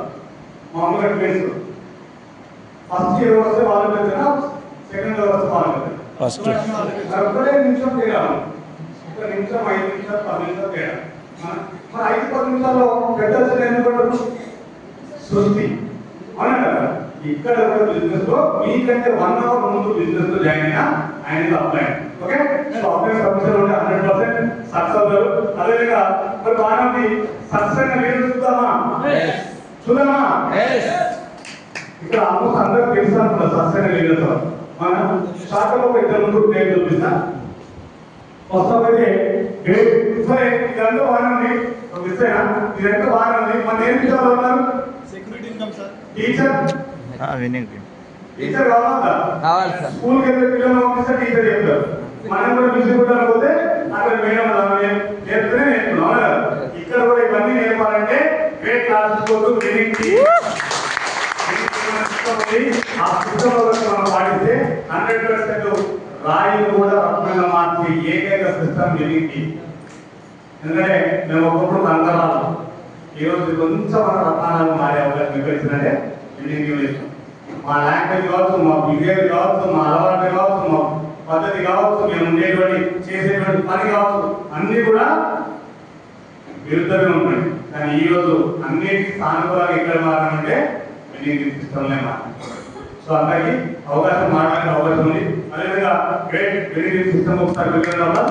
మామూలుగా ట్విన్స్ ఫస్ట్ ఇయర్ వస్తే వాళ్ళు పెద్దనా, సెకండ్ ఇయర్ వస్తే వాళ్ళు పెద్దనా, ఒకటే నిమిషం తేడా, 1 నిమిషం 5 నిమిషాలు 10 నిమిషాలు తేడా. మరి 5-10 నిమిషాల్లో పెద్ద ఎందుకు సృష్టి అవునా కదా? ఇక్కడ కూడా బిజినెస్ లో మీకంటే 1 అవర్ ముందు బిజినెస్ లో జాయిన్ అయినా ఆయన అప్లైన్. ఓకే, సో అప్లైన్ సమస్యలు ఉంటే 100% సక్సెస్ అవుతారు. అదేవిధంగా మరి బాగా సక్సెస్ అయిన లీడర్ చూద్దామా? ఇక్కడ ఆల్మోస్ట్ అందరికి తెలుసు అనుకుంటారు సక్సెస్ అయిన లీడర్స్. మన షార్ట్లో ఒక 2 ముందు పేరు చూపిస్తా. ఫస్ట్ ఆఫ్ అయితే సరే ఇదంతా బాగానే ఉంది, ఇదంతా బాగానే ఉంది. మన ఏం విషయాలు ఉన్నారు? Security income sir, teacher teacher కావాలి సార్. స్కూల్కి వెళ్తే పిల్లలు పంపిస్తే టీచర్ చెప్తారు. మనం కూడా విసుకుంటాను పోతే అక్కడ మేడం నేర్పుతూనే నేర్పుకున్నాం. ఇక్కడ కూడా ఇవన్నీ నేర్పాలంటే గ్రేట్ క్లాసెస్ కోసం ఆ పుస్తకంలో మనం పాటిస్తే 100% రాయిని కూడా రత్నంగా మార్చి ఏకైక సిస్టమ్ జరిగింది. ఎందుకంటే మేము ఒకప్పుడు రంగరాలు, ఈరోజు కొంచెం మన రత్నాలను మారే అవకాశం ఎక్కడిచ్చిందంటే బిల్డింగ్. మా లాంగ్వేజ్ కావచ్చు, మా బిహేవియర్ కావచ్చు, మా అలవాటు కావచ్చు, మా పద్ధతి కావచ్చు, మేము ఉండేటువంటి చేసేటువంటి పని కావచ్చు, అన్ని కూడా విరుద్ధంగా ఉంటుంది. కానీ ఈ రోజు అన్నిటికీ సానుకూలంగా ఎక్కడ మారాలంటే బిల్డింగ్ సిస్టంలో మారాలి. సో అందరికి అవకాశం మారడానికి అవకాశం ఉంది. అదేవిధంగా గ్రేట్ బిల్డింగ్ సిస్టమ్ ఒకసారి వెళ్ళడం వల్ల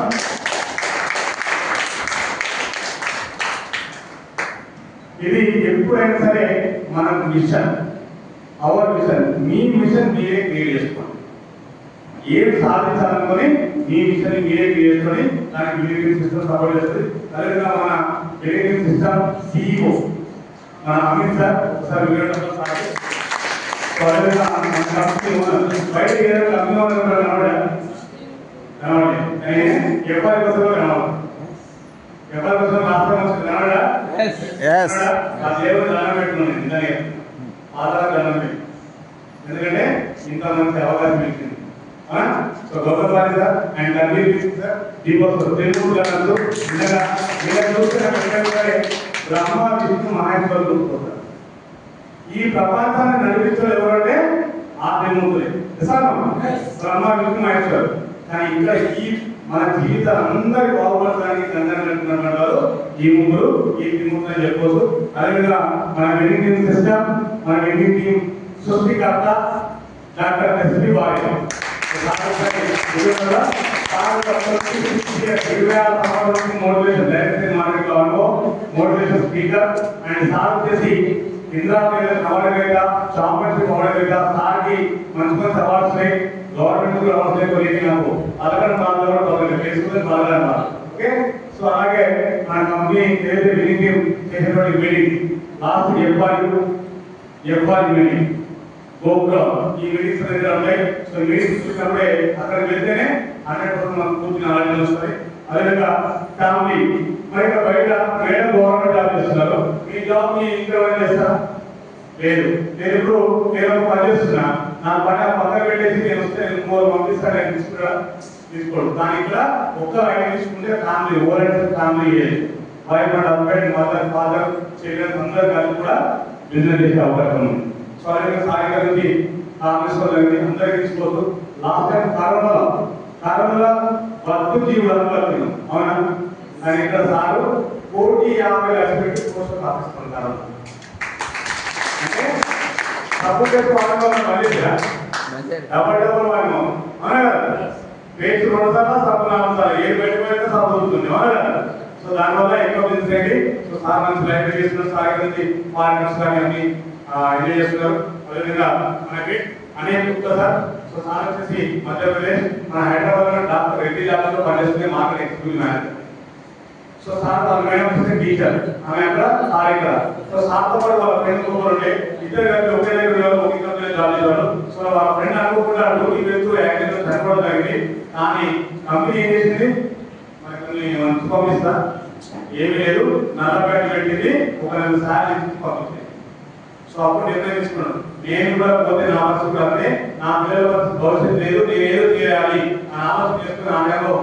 ఇది ఎప్పుడైనా సరే మన మిషన్, అవర్ మిషన్, మీ మిషన్ మీరే క్రియేట్ చేసుకోండి. ఏం సాధించాలనుకొని మీ మిషన్ మీరే క్రియేట్ చేసుకొని దానికి బిల్డింగ్ సిస్టమ్ సపోర్ట్ చేస్తుంది. అదేవిధంగా మన బిల్డింగ్ సిస్టమ్ CEO మన అమిత్ సార్ ఒకసారి వివరణ బయట ఏదైనా అభిమానం కనబడే ఎవరి కోసం కనబడదు, ఎవరి కోసం రాష్ట్రం వచ్చింది కనబడా ఆ దేవుడు దండం పెట్టుకున్నాను ఇందాక ఆధార దండం పెట్టి, ఎందుకంటే ఇంత మంచి అవకాశం ఇచ్చింది. సో గౌరవ sir and sir Deepak Telugu గణాలు నిజంగా ఇలా చూస్తే బ్రహ్మ విష్ణు మహేశ్వరులు చూసుకుంటారు. ఈ ప్రపంచాన్ని నడిపించడం ఎవరంటే ఆ త్రిమూర్తులే, బ్రహ్మ విష్ణు మహేశ్వరులు. కానీ ఇక్కడ ఈ మన జీవితాలు అందరి బాగుపడడానికి గంగా ఈ ముగ్గురు అని చెప్పవచ్చు. అదేవిధంగా మన విన్నింగ్ టీమ్ సిస్టమ్, మన విన్నింగ్ టీమ్ సృష్టికర్త డాక్టర్ ఎస్పి వారి మోటివేషన్ డైరెక్టర్ మార్కెట్ అనుభవం, మోటివేషన్ స్పీకర్ అండ్ సార్ వచ్చేసి ఇందిరా అవార్డు చాంపియన్షిప్ అవార్డు సార్కి మంచి మంచి అవార్డ్స్ గవర్నమెంట్ అవార్డ్స్ కొన్ని నాకు అలగడం బాగా చేసుకుని బాగా. ఓకే, సో అలాగే మన కంపెనీ ఏదైతే విన్నింగ్ టీమ్ చేసినటువంటి మీటింగ్ లాస్ట్ ఎఫ్ఆర్ మీటింగ్ గోపురం ఈ మీటింగ్స్ అనేది ఉంటాయి. సో మీటింగ్స్ చూసినప్పుడే అక్కడికి వెళ్తేనే 100% మనకు పూర్తి నాలెడ్జ్ వస్తుంది. అదేవిధంగా ఫ్యామిలీ మరి బయట మేడం గవర్నమెంట్ జాబ్ చేస్తున్నారు, మీ జాబ్ మీ ఇంట్లో చేస్తారా? లేదు. నేను ఇప్పుడు నేను పని చేస్తున్నా, నా పని పక్కన పెట్టేసి నేను వస్తే పంపిస్తాను, నేను తీసుకోడు. కానీ ఇక్కడ ఒక్క ఐటమ్ తీసుకుంటే family overall family wife and husband, mother, father, children అందరూ కలిసి కూడా బిజినెస్ చేసే అవకాశం ఉంది. సో అలాగే సాయంత్రం నుంచి ఆఫీస్ వాళ్ళకి అందరికీ తీసుకోవద్దు. లాస్ట్ టైం కరోనాలో బతుకు జీవులను బతున్నాం, అవునా? కానీ ఇక్కడ సారు 1,50,00,000 పెట్టి పోస్టులు ఆపిస్తుంటారు. అంటే సపోర్ట్ చేసి వాడడం మళ్ళీరా డబల్ వాడము, అవునా కదా? పేరు 2 సార్లు సబ్బు 4 సార్లు ఏడు పెట్టుకుంటే సబ్బు అవుతుంది, అవునా కదా? సో దానివల్ల ఎక్కువ బిజినెస్ ఏంటి? సో సార్ మంచి లైఫ్ చేస్తున్నారు, సార్ నుంచి పార్ట్నర్స్ కానీ అన్ని ఎంజాయ్ చేస్తున్నారు. అదేవిధంగా మనకి అనేక గుప్తా సార్, సో సార్ వచ్చేసి మధ్యప్రదేశ్ మన హైదరాబాద్ లో డాక్టర్ రెడ్డి ల్యాబ్లో పనిచేస్తుంది, market executive manager. So sir వాళ్ళ మేడం వచ్చేసి టీచర్, ఆమె అక్కడ సార్ ఇక్కడ. సో సార్తో పాటు వాళ్ళ ఫ్రెండ్ ముగ్గురు ఉంటే ఇద్దరు కలిపి ఒకే దగ్గర ఒకే కంపెనీలో జాబ్ చేశారు. సో వాళ్ళ ఫ్రెండ్ అనుకోకుండా డ్యూటీ వెళ్తూ యాక్సిడెంట్ చనిపోవడం జరిగింది. కానీ కంపెనీ ఏం చేసింది, మనకి పంపిస్తా ఏమీ లేదు, నల్లబెట్టి పెట్టింది, ఒక 2 సార్లు పంపించింది. సో అప్పుడు నిర్ణయం తీసుకున్నాను, నేను కూడా పోతే నా పరిస్థితి అంటే నా పిల్లల భవిష్యత్తు లేదు, నేను ఏదో చేయాలి అని ఆలోచన చేసుకుని ఆమెలో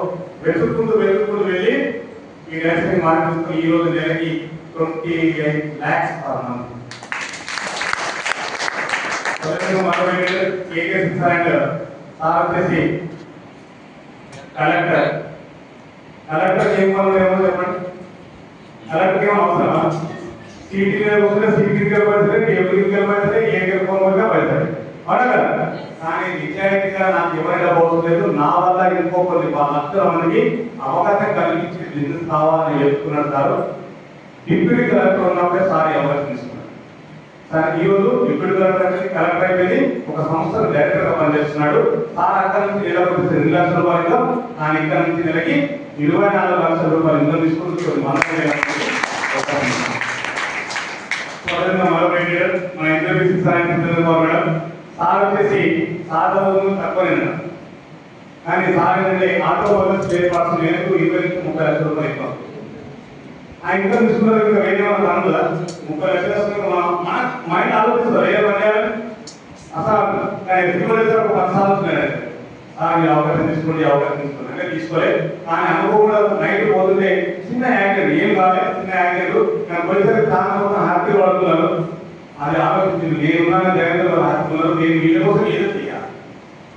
వెతుక్కుంటూ వెళ్ళి ఈ నర్సింగ్ మార్కెట్ ఈ రోజు నెలకి 28 lakhs వచ్చేసి కలెక్టర్ ఏం పనులు ఏమో చెప్పండి. కలెక్టర్ ఏమో అవసరమా? సీటీ మీద కూర్చుంటే సీటీ పడతాయి, టేబుల్ పడతాయి, ఏ గెలుపుగా పడతాయి, అవునా కదా? కానీ నిజాయితీగా నాకు ఎవరైనా పోవట్లేదు, నా వల్ల ఇంకో కొన్ని లక్షల మందికి అవకాశం కలిగించి బిజినెస్ కావాలని చెప్తున్నారు సార్. డిప్యూటీ కలెక్టర్ ఉన్నప్పుడే సార్ అవకాశం తీసుకున్నారు సార్. ఈ రోజు డిప్యూటీ కలెక్టర్ అయిపోయింది, ఒక సంస్థలో డైరెక్టర్ గా పనిచేస్తున్నాడు సార్. అక్కడ నుంచి నెలకు 2 లక్షల రూపాయలు, కానీ ఇక్కడ నుంచి నెలకి 24 లక్షల రూపాయలు ఇన్కమ్ తీసుకుంటుంది. మన ఇంటర్వ్యూ సార్ వచ్చేసి సార్ తక్కువ, కానీ సార్ ఏంటంటే ఆటోమొబైల్ స్పేర్ పార్ట్స్ నెలకు 20 నుంచి 30 లక్షల రూపాయలు ఎక్కువ. ఆ ఇన్కమ్ తీసుకున్నారు, ఇంకా వేరే వాళ్ళు అనుకుందా 30 లక్షలు వస్తుంది. మన మైండ్ ఆలోచిస్తారు ఏ పని చేయాలని అసలు. కానీ ఒక 10 సార్లు వస్తున్నాడు అవకాశం తీసుకోండి, అవకాశం తీసుకోండి అంటే తీసుకోలేదు. కానీ అనుకోకుండా నైట్ పోతుంటే చిన్న యాక్టర్ ఏం కాలేదు, చిన్న యాక్టర్ నాకు పోయేసరికి చాలా హ్యాపీ పడుతున్నారు. అది ఆలోచించింది, నేనున్నాను జగన్ హ్యాపీ ఉన్నారు, నేను వీళ్ళ కోసం ఏదో చేయాలి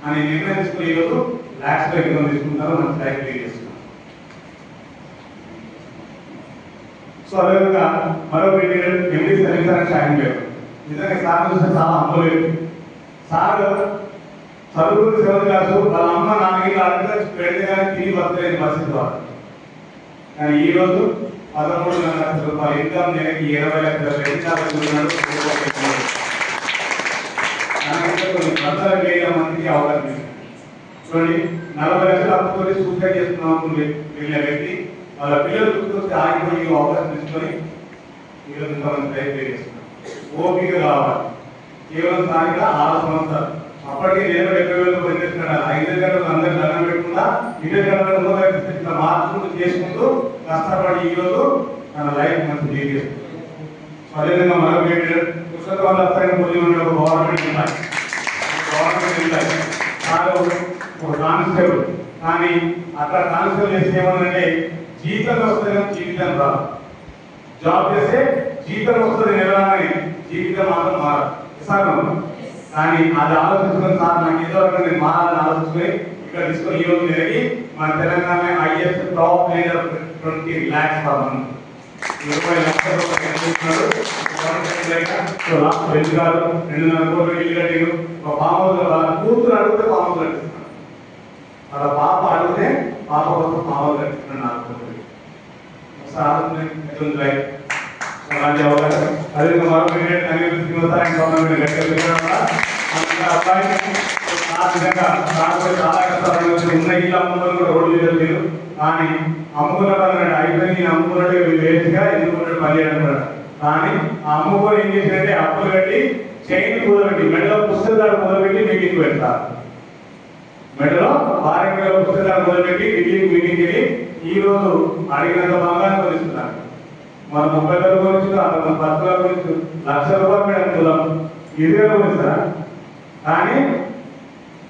అని నిర్ణయం తీసుకుని ఈరోజు లాక్స్లో ఇన్కమ్ తీసుకుంటారు, మంచి లైఫ్ లీడ్ చేస్తున్నారు. సో అదేవిధంగా మరో ఎండి సర్వీస్ సాయం పేరు నిజంగా సార్ చూస్తే చాలా అనుకోలేదు. సార్ చదువుకుని 7th క్లాసు, వాళ్ళ అమ్మ 4 ఏళ్ళు అడిగితే పెడితే కానీ తిరిగి బతకలేని పరిస్థితి వాళ్ళు. కానీ ఈ రోజు 13 లక్షల రూపాయలు ఇన్కమ్, నెలకి 20 లక్షల వందల వేల మందికి అవకాశం ఇస్తుంది. చూడండి, 40 లక్షలు అప్పుకొని సూసైడ్ చేస్తున్నాం వెళ్ళిన వ్యక్తి వాళ్ళ పిల్లలు చూసుకొచ్చి ఆగిపోయి అవకాశం తీసుకొని ఈరోజు ఇంతమంది ప్రయత్నం చేస్తున్నారు. ఓపిక కావాలి. కేవలం స్థానిక 6 సంవత్సరాలు అప్పటికే నేను 70,000 పనిచేస్తున్నాడు. 5 గంటలు అందరూ దండం పెట్టుకుంటా 20 గంటల మార్పులు చేసుకుంటూ కష్టపడి ఈరోజు తన లైఫ్ మంచి లీడ్ చేస్తుంది. అదేవిధంగా మరొక పుస్తక వల్ల గవర్నమెంట్ ఉంటాయి ఒక కానిస్టేబుల్, కానీ అక్కడ కానిస్టేబుల్ చేస్తే ఏమన్నంటే జీతం వస్తుంది కానీ జీవితం రాదు. జాబ్ చేస్తే జీతం వస్తుంది నెలగానే, జీవితం మాత్రం మారదు సార్. కానీ అది ఆలోచించుకుని సార్ నాకు ఏదో నేను మారాలని ఆలోచించుకొని ఇక్కడ తీసుకొని ఈ రోజు నెలకి మన Telangana IAS top leader 20 lakhs per month. Last 2.5 కోట్లు ఇల్లు కట్టిరు. ఒక ఫామ్ హౌస్ కూతురు అడిగితే ఫామ్ హౌస్ కట్టిస్తున్నాడు. వాళ్ళ పాప అడిగితే పాప కోసం ఫామ్ హౌస్ కట్టిస్తున్నాడు 4 కోట్లు. ఒకసారి అలాంటి అవకాశం అదేవిధంగా మరొక అబ్బాయి ఆ విధంగా చాలా కష్టాలు ఉన్న ఇల్లు అమ్ముకొని కూడా రోడ్డు మీద లేదు. కానీ అమ్ముకున్నాడు అయిపోయి అమ్ముకున్నాడు వేస్ట్గా ఎందుకున్నాడు పని చేయడం. కానీ ఆ అమ్ముకొని ఏం చేసినట్టే అప్పులు కట్టి చైన్ కూదబెట్టి మెడలో పుస్తకాలు కూదబెట్టి మీటింగ్ పెడతారు. మెడలో 6 కిలోల పుస్తకాలు కూదబెట్టి మీటింగ్ వెళ్ళి ఈ రోజు అడిగినంత బంగారం కొనిస్తున్నారు. మన 30,000 గురించి 10,000 గురించి ₹1,00,000 మేడం తులం ఇదిగా కొనిస్తారా? కానీ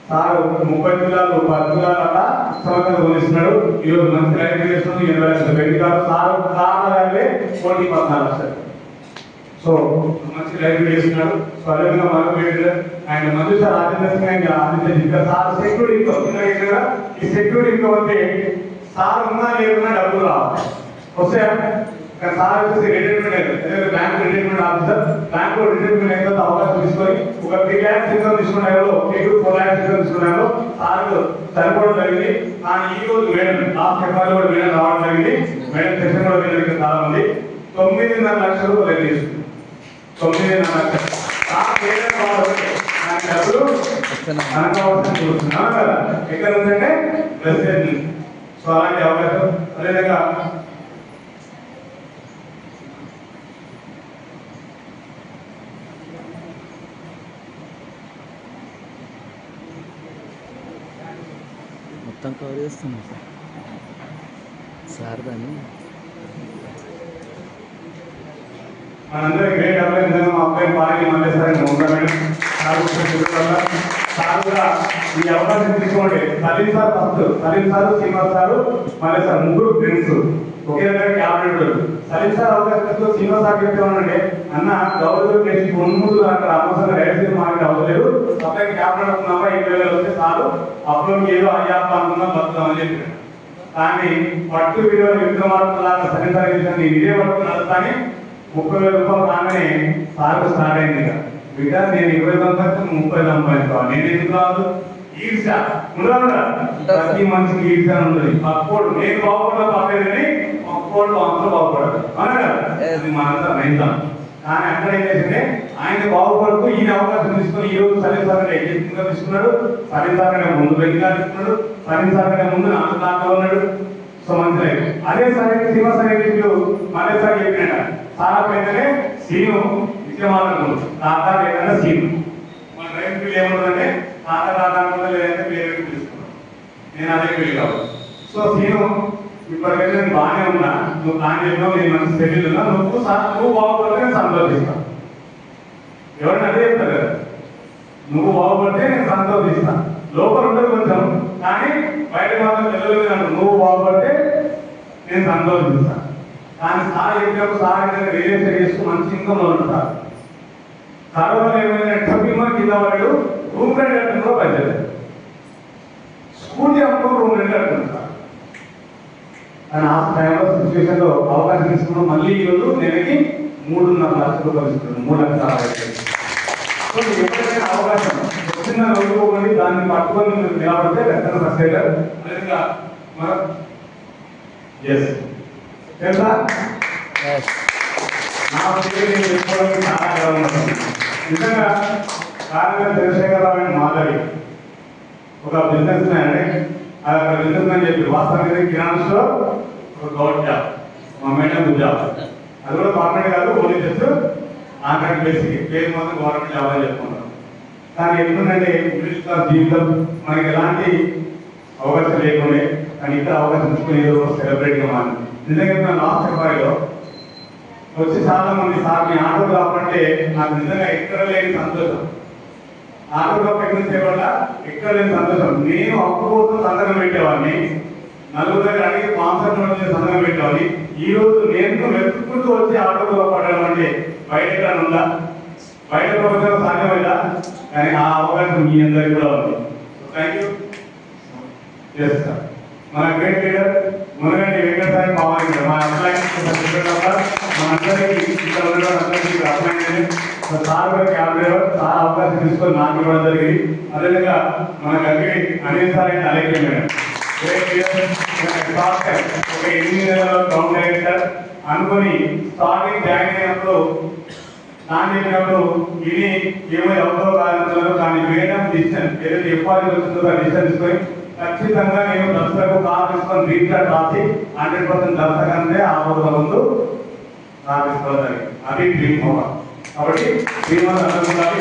సార్ 30 తులాలు 10 తులాలు అలా సంవత్సరం కొనిస్తున్నాడు. ఈరోజు మంచి రైతు చేస్తున్నాడు. 20 లక్షలు పెళ్లి కాదు సార్ కారణాలే 14 లక్షలు. సో మంచి రైతు చేస్తున్నాడు. సో అదేవిధంగా మరొక ఆయన మంచి sir Aditya sir security income ఈ సెక్యూరిటీ ఇన్కమ్ అంటే సార్ ఉన్నా లేకున్నా డబ్బులు రావాలి వస్తే సార్ వచ్చేసి retirement bank retirement officer bank retirement అయిన అవకాశం తీసుకొని ఒక 3 lakhs ఇన్కమ్ తీసుకున్నారో 4 lakhs ఇన్కమ్ తీసుకున్నారో సార్ సరిపోవడం జరిగింది. కానీ ఈ రోజు మేడం లాస్ట్ చెప్పాలి కూడా మేడం రావడం జరిగింది. మేడం సెషన్ కూడా వెళ్ళడానికి చాలా మంది 9.5 లక్షల రూపాయలు తీసుకుంది. 9.5 లక్షలు డబ్బులు అనవసరం చూస్తున్నాం కదా. ఎక్కడ ఉందంటే ప్రెసిడెంట్. సో అలాంటి అవకాశం అదేవిధంగా మొత్తం కవర్ చేస్తున్నాం సార్ దాన్ని మనందరికీ గ్రేట్ అబ్బాయి నిజంగా మా అబ్బాయి పార్టీ మళ్ళీసారి ఉంటామని సార్ కూడా ఈ అవకాశం తీసుకోండి. Salim sir first Salim sir Srinivas sir మళ్ళీ సార్ ముగ్గురు ఫ్రెండ్స్ ఒకే దగ్గర క్యాబినెట్. సలీం సార్ అవకాశం శ్రీనివాస్ సార్ చెప్తామనండి అన్న గౌరవ చేసి 3 అక్కడ అనవసరంగా రైతు మాకు అవ్వలేదు అబ్బాయి క్యాబినెట్ ఉన్నామా 20,000 వస్తే సార్ అప్పుడు ఏదో అయ్యాప అనుకున్నాం బతుకుతామని చెప్పాడు. కానీ పట్టు వీడియో విక్రమార్కులాగా సలీం సార్ నేను ఇదే పట్టు నడుస్తానే 30,000 రూపాయలు రాగానే సార్కు స్టార్ట్ అయింది. బిడ్డ నేను 20 సంపాదించాను 30 సంపాదించాను నేను ఎందుకు రాదు ఈర్ష ఉండదు. ప్రతి మనిషికి ఈర్ష ఉంటుంది. పక్కోడు నేను బాగుపడ్డా పక్కదని పక్కోడు అందరూ బాగుపడదు అనగా అది మనందరం నైతాం. కానీ అక్కడ ఏం చేసింటే ఆయన బాగుపడుతూ ఈయన అవకాశం తీసుకుని ఈ రోజు సలీం సార్ ఎగ్జిస్టింగ్ తీసుకున్నాడు. సలీం సార్ కంటే ముందు బెంగా తీసుకున్నాడు. సలీం సార్ కంటే ముందు 4 దాంట్లో ఉన్నాడు. సో మంచి అదే సార్ శ్రీనివాస మళ్ళీ సార్ చెప్పినట్ట సార్ ఏంటంటే సీను విజయవాడకు తాత లేదంటే సీను మన రైతు ఫీల్ ఏముంటుందంటే తాత తాత అనుకుంటా లేదంటే వేరే తీసుకున్నాను నేను అదే ఫీల్ కావాలి. సో సీను ఇప్పటికైతే నేను బాగానే ఉన్నా నువ్వు ప్లాన్ చెప్పినావు నేను మంచి సెటిల్ ఉన్నా నువ్వు బాగుపడితే నేను సంతోషిస్తాను. ఎవరైనా అదే చెప్తారు కదా నువ్వు బాగుపడితే నేను సంతోషిస్తాను. లోపల ఉండదు కొంచెం కానీ బయట మాత్రం తెలియదు. నువ్వు బాగుపడితే నేను సంతోషిస్తాను. కానీ సార్ చెప్పినప్పుడు సార్ రియల్ ఎస్టేట్ చేసుకుని మంచి ఇన్కమ్ ఉంటారు. కరోనా ఏమైనా టబ్బిమా కింద వాడు రూమ్ రెంట్ కట్టుకుంటూ బడ్జెట్ స్కూటీ అమ్ముకుని రూమ్ రెంట్ కట్టుకుంటారు. కానీ ఆ టైంలో సిచ్యువేషన్లో అవకాశం తీసుకున్నాం. మళ్ళీ ఈరోజు నెలకి 3.5 లక్షల రూపాయలు ఇస్తున్నాను 3,60,000. సో ఎప్పుడైనా అవకాశం వచ్చిన రోజుకోకండి దాన్ని పట్టుకొని మీరు నిలబడితే ఖచ్చితంగా సక్సెస్ అయ్యారు. అదేవిధంగా తెలుసా నా నేను చెప్పుకోవడానికి చాలా గర్వపడుతుంది. నిజంగా కార్యదర్శి చంద్రశేఖరరావు అని మాట్లాడి ఒక బిజినెస్ మ్యాన్ అంటే అది అక్కడ బిజినెస్ మ్యాన్ చెప్పి వాస్తవానికి కిరాణా స్టోర్ ఒక గవర్నమెంట్ జాబ్ మా మేడం జాబ్ అది కూడా గవర్నమెంట్ కాదు ఓన్లీ జస్ట్ కాంట్రాక్ట్ బేసిక్ పేరు మాత్రం గవర్నమెంట్ జాబ్ అని చెప్పుకుంటాం. కానీ ఎప్పుడంటే మిడిల్ క్లాస్ జీవితం మనకి ఎలాంటి అవకాశం లేకుండే కానీ ఇక్కడ అవకాశం తీసుకుని ఏదో సెలబ్రేట్గా మారింది. నిజంగా లాస్ట్ చెప్పాలో వచ్చి చాలా మంది సార్ మీ ఆటోగ్రాఫ్ అంటే నాకు నిజంగా ఎక్కడ లేని సంతోషం. ఆటోగ్రాఫ్ ఎక్కడ చేయబడ్డా ఎక్కడ లేని సంతోషం. నేను అప్పు కోసం సంతకం పెట్టేవాడిని, నలుగురు దగ్గర అడిగి స్పాన్సర్ సంతకం పెట్టేవాడిని. ఈ రోజు నేను వెతుక్కుంటూ వచ్చి ఆటోగ్రాఫ్ పడడం అంటే బయట ఎక్కడ ఉందా, బయట ప్రపంచంలో సాధ్యమైందా? కానీ ఆ అవకాశం మీ అందరికీ కూడా ఉంది. Thank you. ఎస్ సార్ మన గ్రేట్ లీడర్ మునగంటి వెంకటసాయి పవన్ మా అప్లై మనందరికీ ఇక్కడ ఉన్న అందరికీ అర్థమైంది. సార్ కూడా క్యాబ్ డ్రైవర్ సార్ అవకాశం తీసుకొని నాకు ఇవ్వడం జరిగింది. అదేవిధంగా మన దగ్గర అనేసారైన అలెక్య మేడం ఒక 8 నెలల గ్రౌండ్ డైరెక్టర్ అనుకొని స్టార్టింగ్ జాయిన్ అయినప్పుడు నాకు చెప్పినప్పుడు ఇది ఏమో ఎవరో కాదంటున్నారు. కానీ మేడం డిసిషన్ ఏదైతే చెప్పాలి వచ్చిందో ఆ డిసిషన్ తీసుకొని ఖచ్చితంగా నేను దర్శకు కార్ తీసుకొని రీచార్జ్ రాసి 100% దర్శకంటే ఆ రోజుల ముందు కార్ తీసుకోవాలి. అది డ్రీమ్ పవర్. కాబట్టి డ్రీమ్ అర్థం ఉండాలి.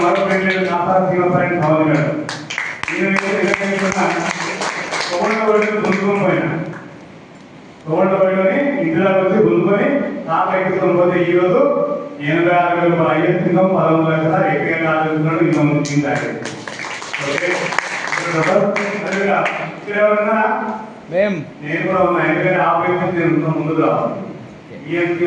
మరో ఫ్రెండ్ నాసార్ శ్రీనివాసరాయణ కావాలి మేడం. గుంజుకొని పోయినా తోటలోని ఇంటిలోకి వచ్చి గుంజుకొని కార్ ఎక్కించుకొని పోతే ఈ రోజు 86,000 రూపాయలు IS ఇన్కమ్ 11 లక్షల ఎకరంగా ఆలోచిస్తున్నాడు. ఇంకా ముందు మేము నేను కూడా ఉన్నా. ఎందుకంటే ఆపరేషన్ ముందుకు రావాలి. ఈఎంసీ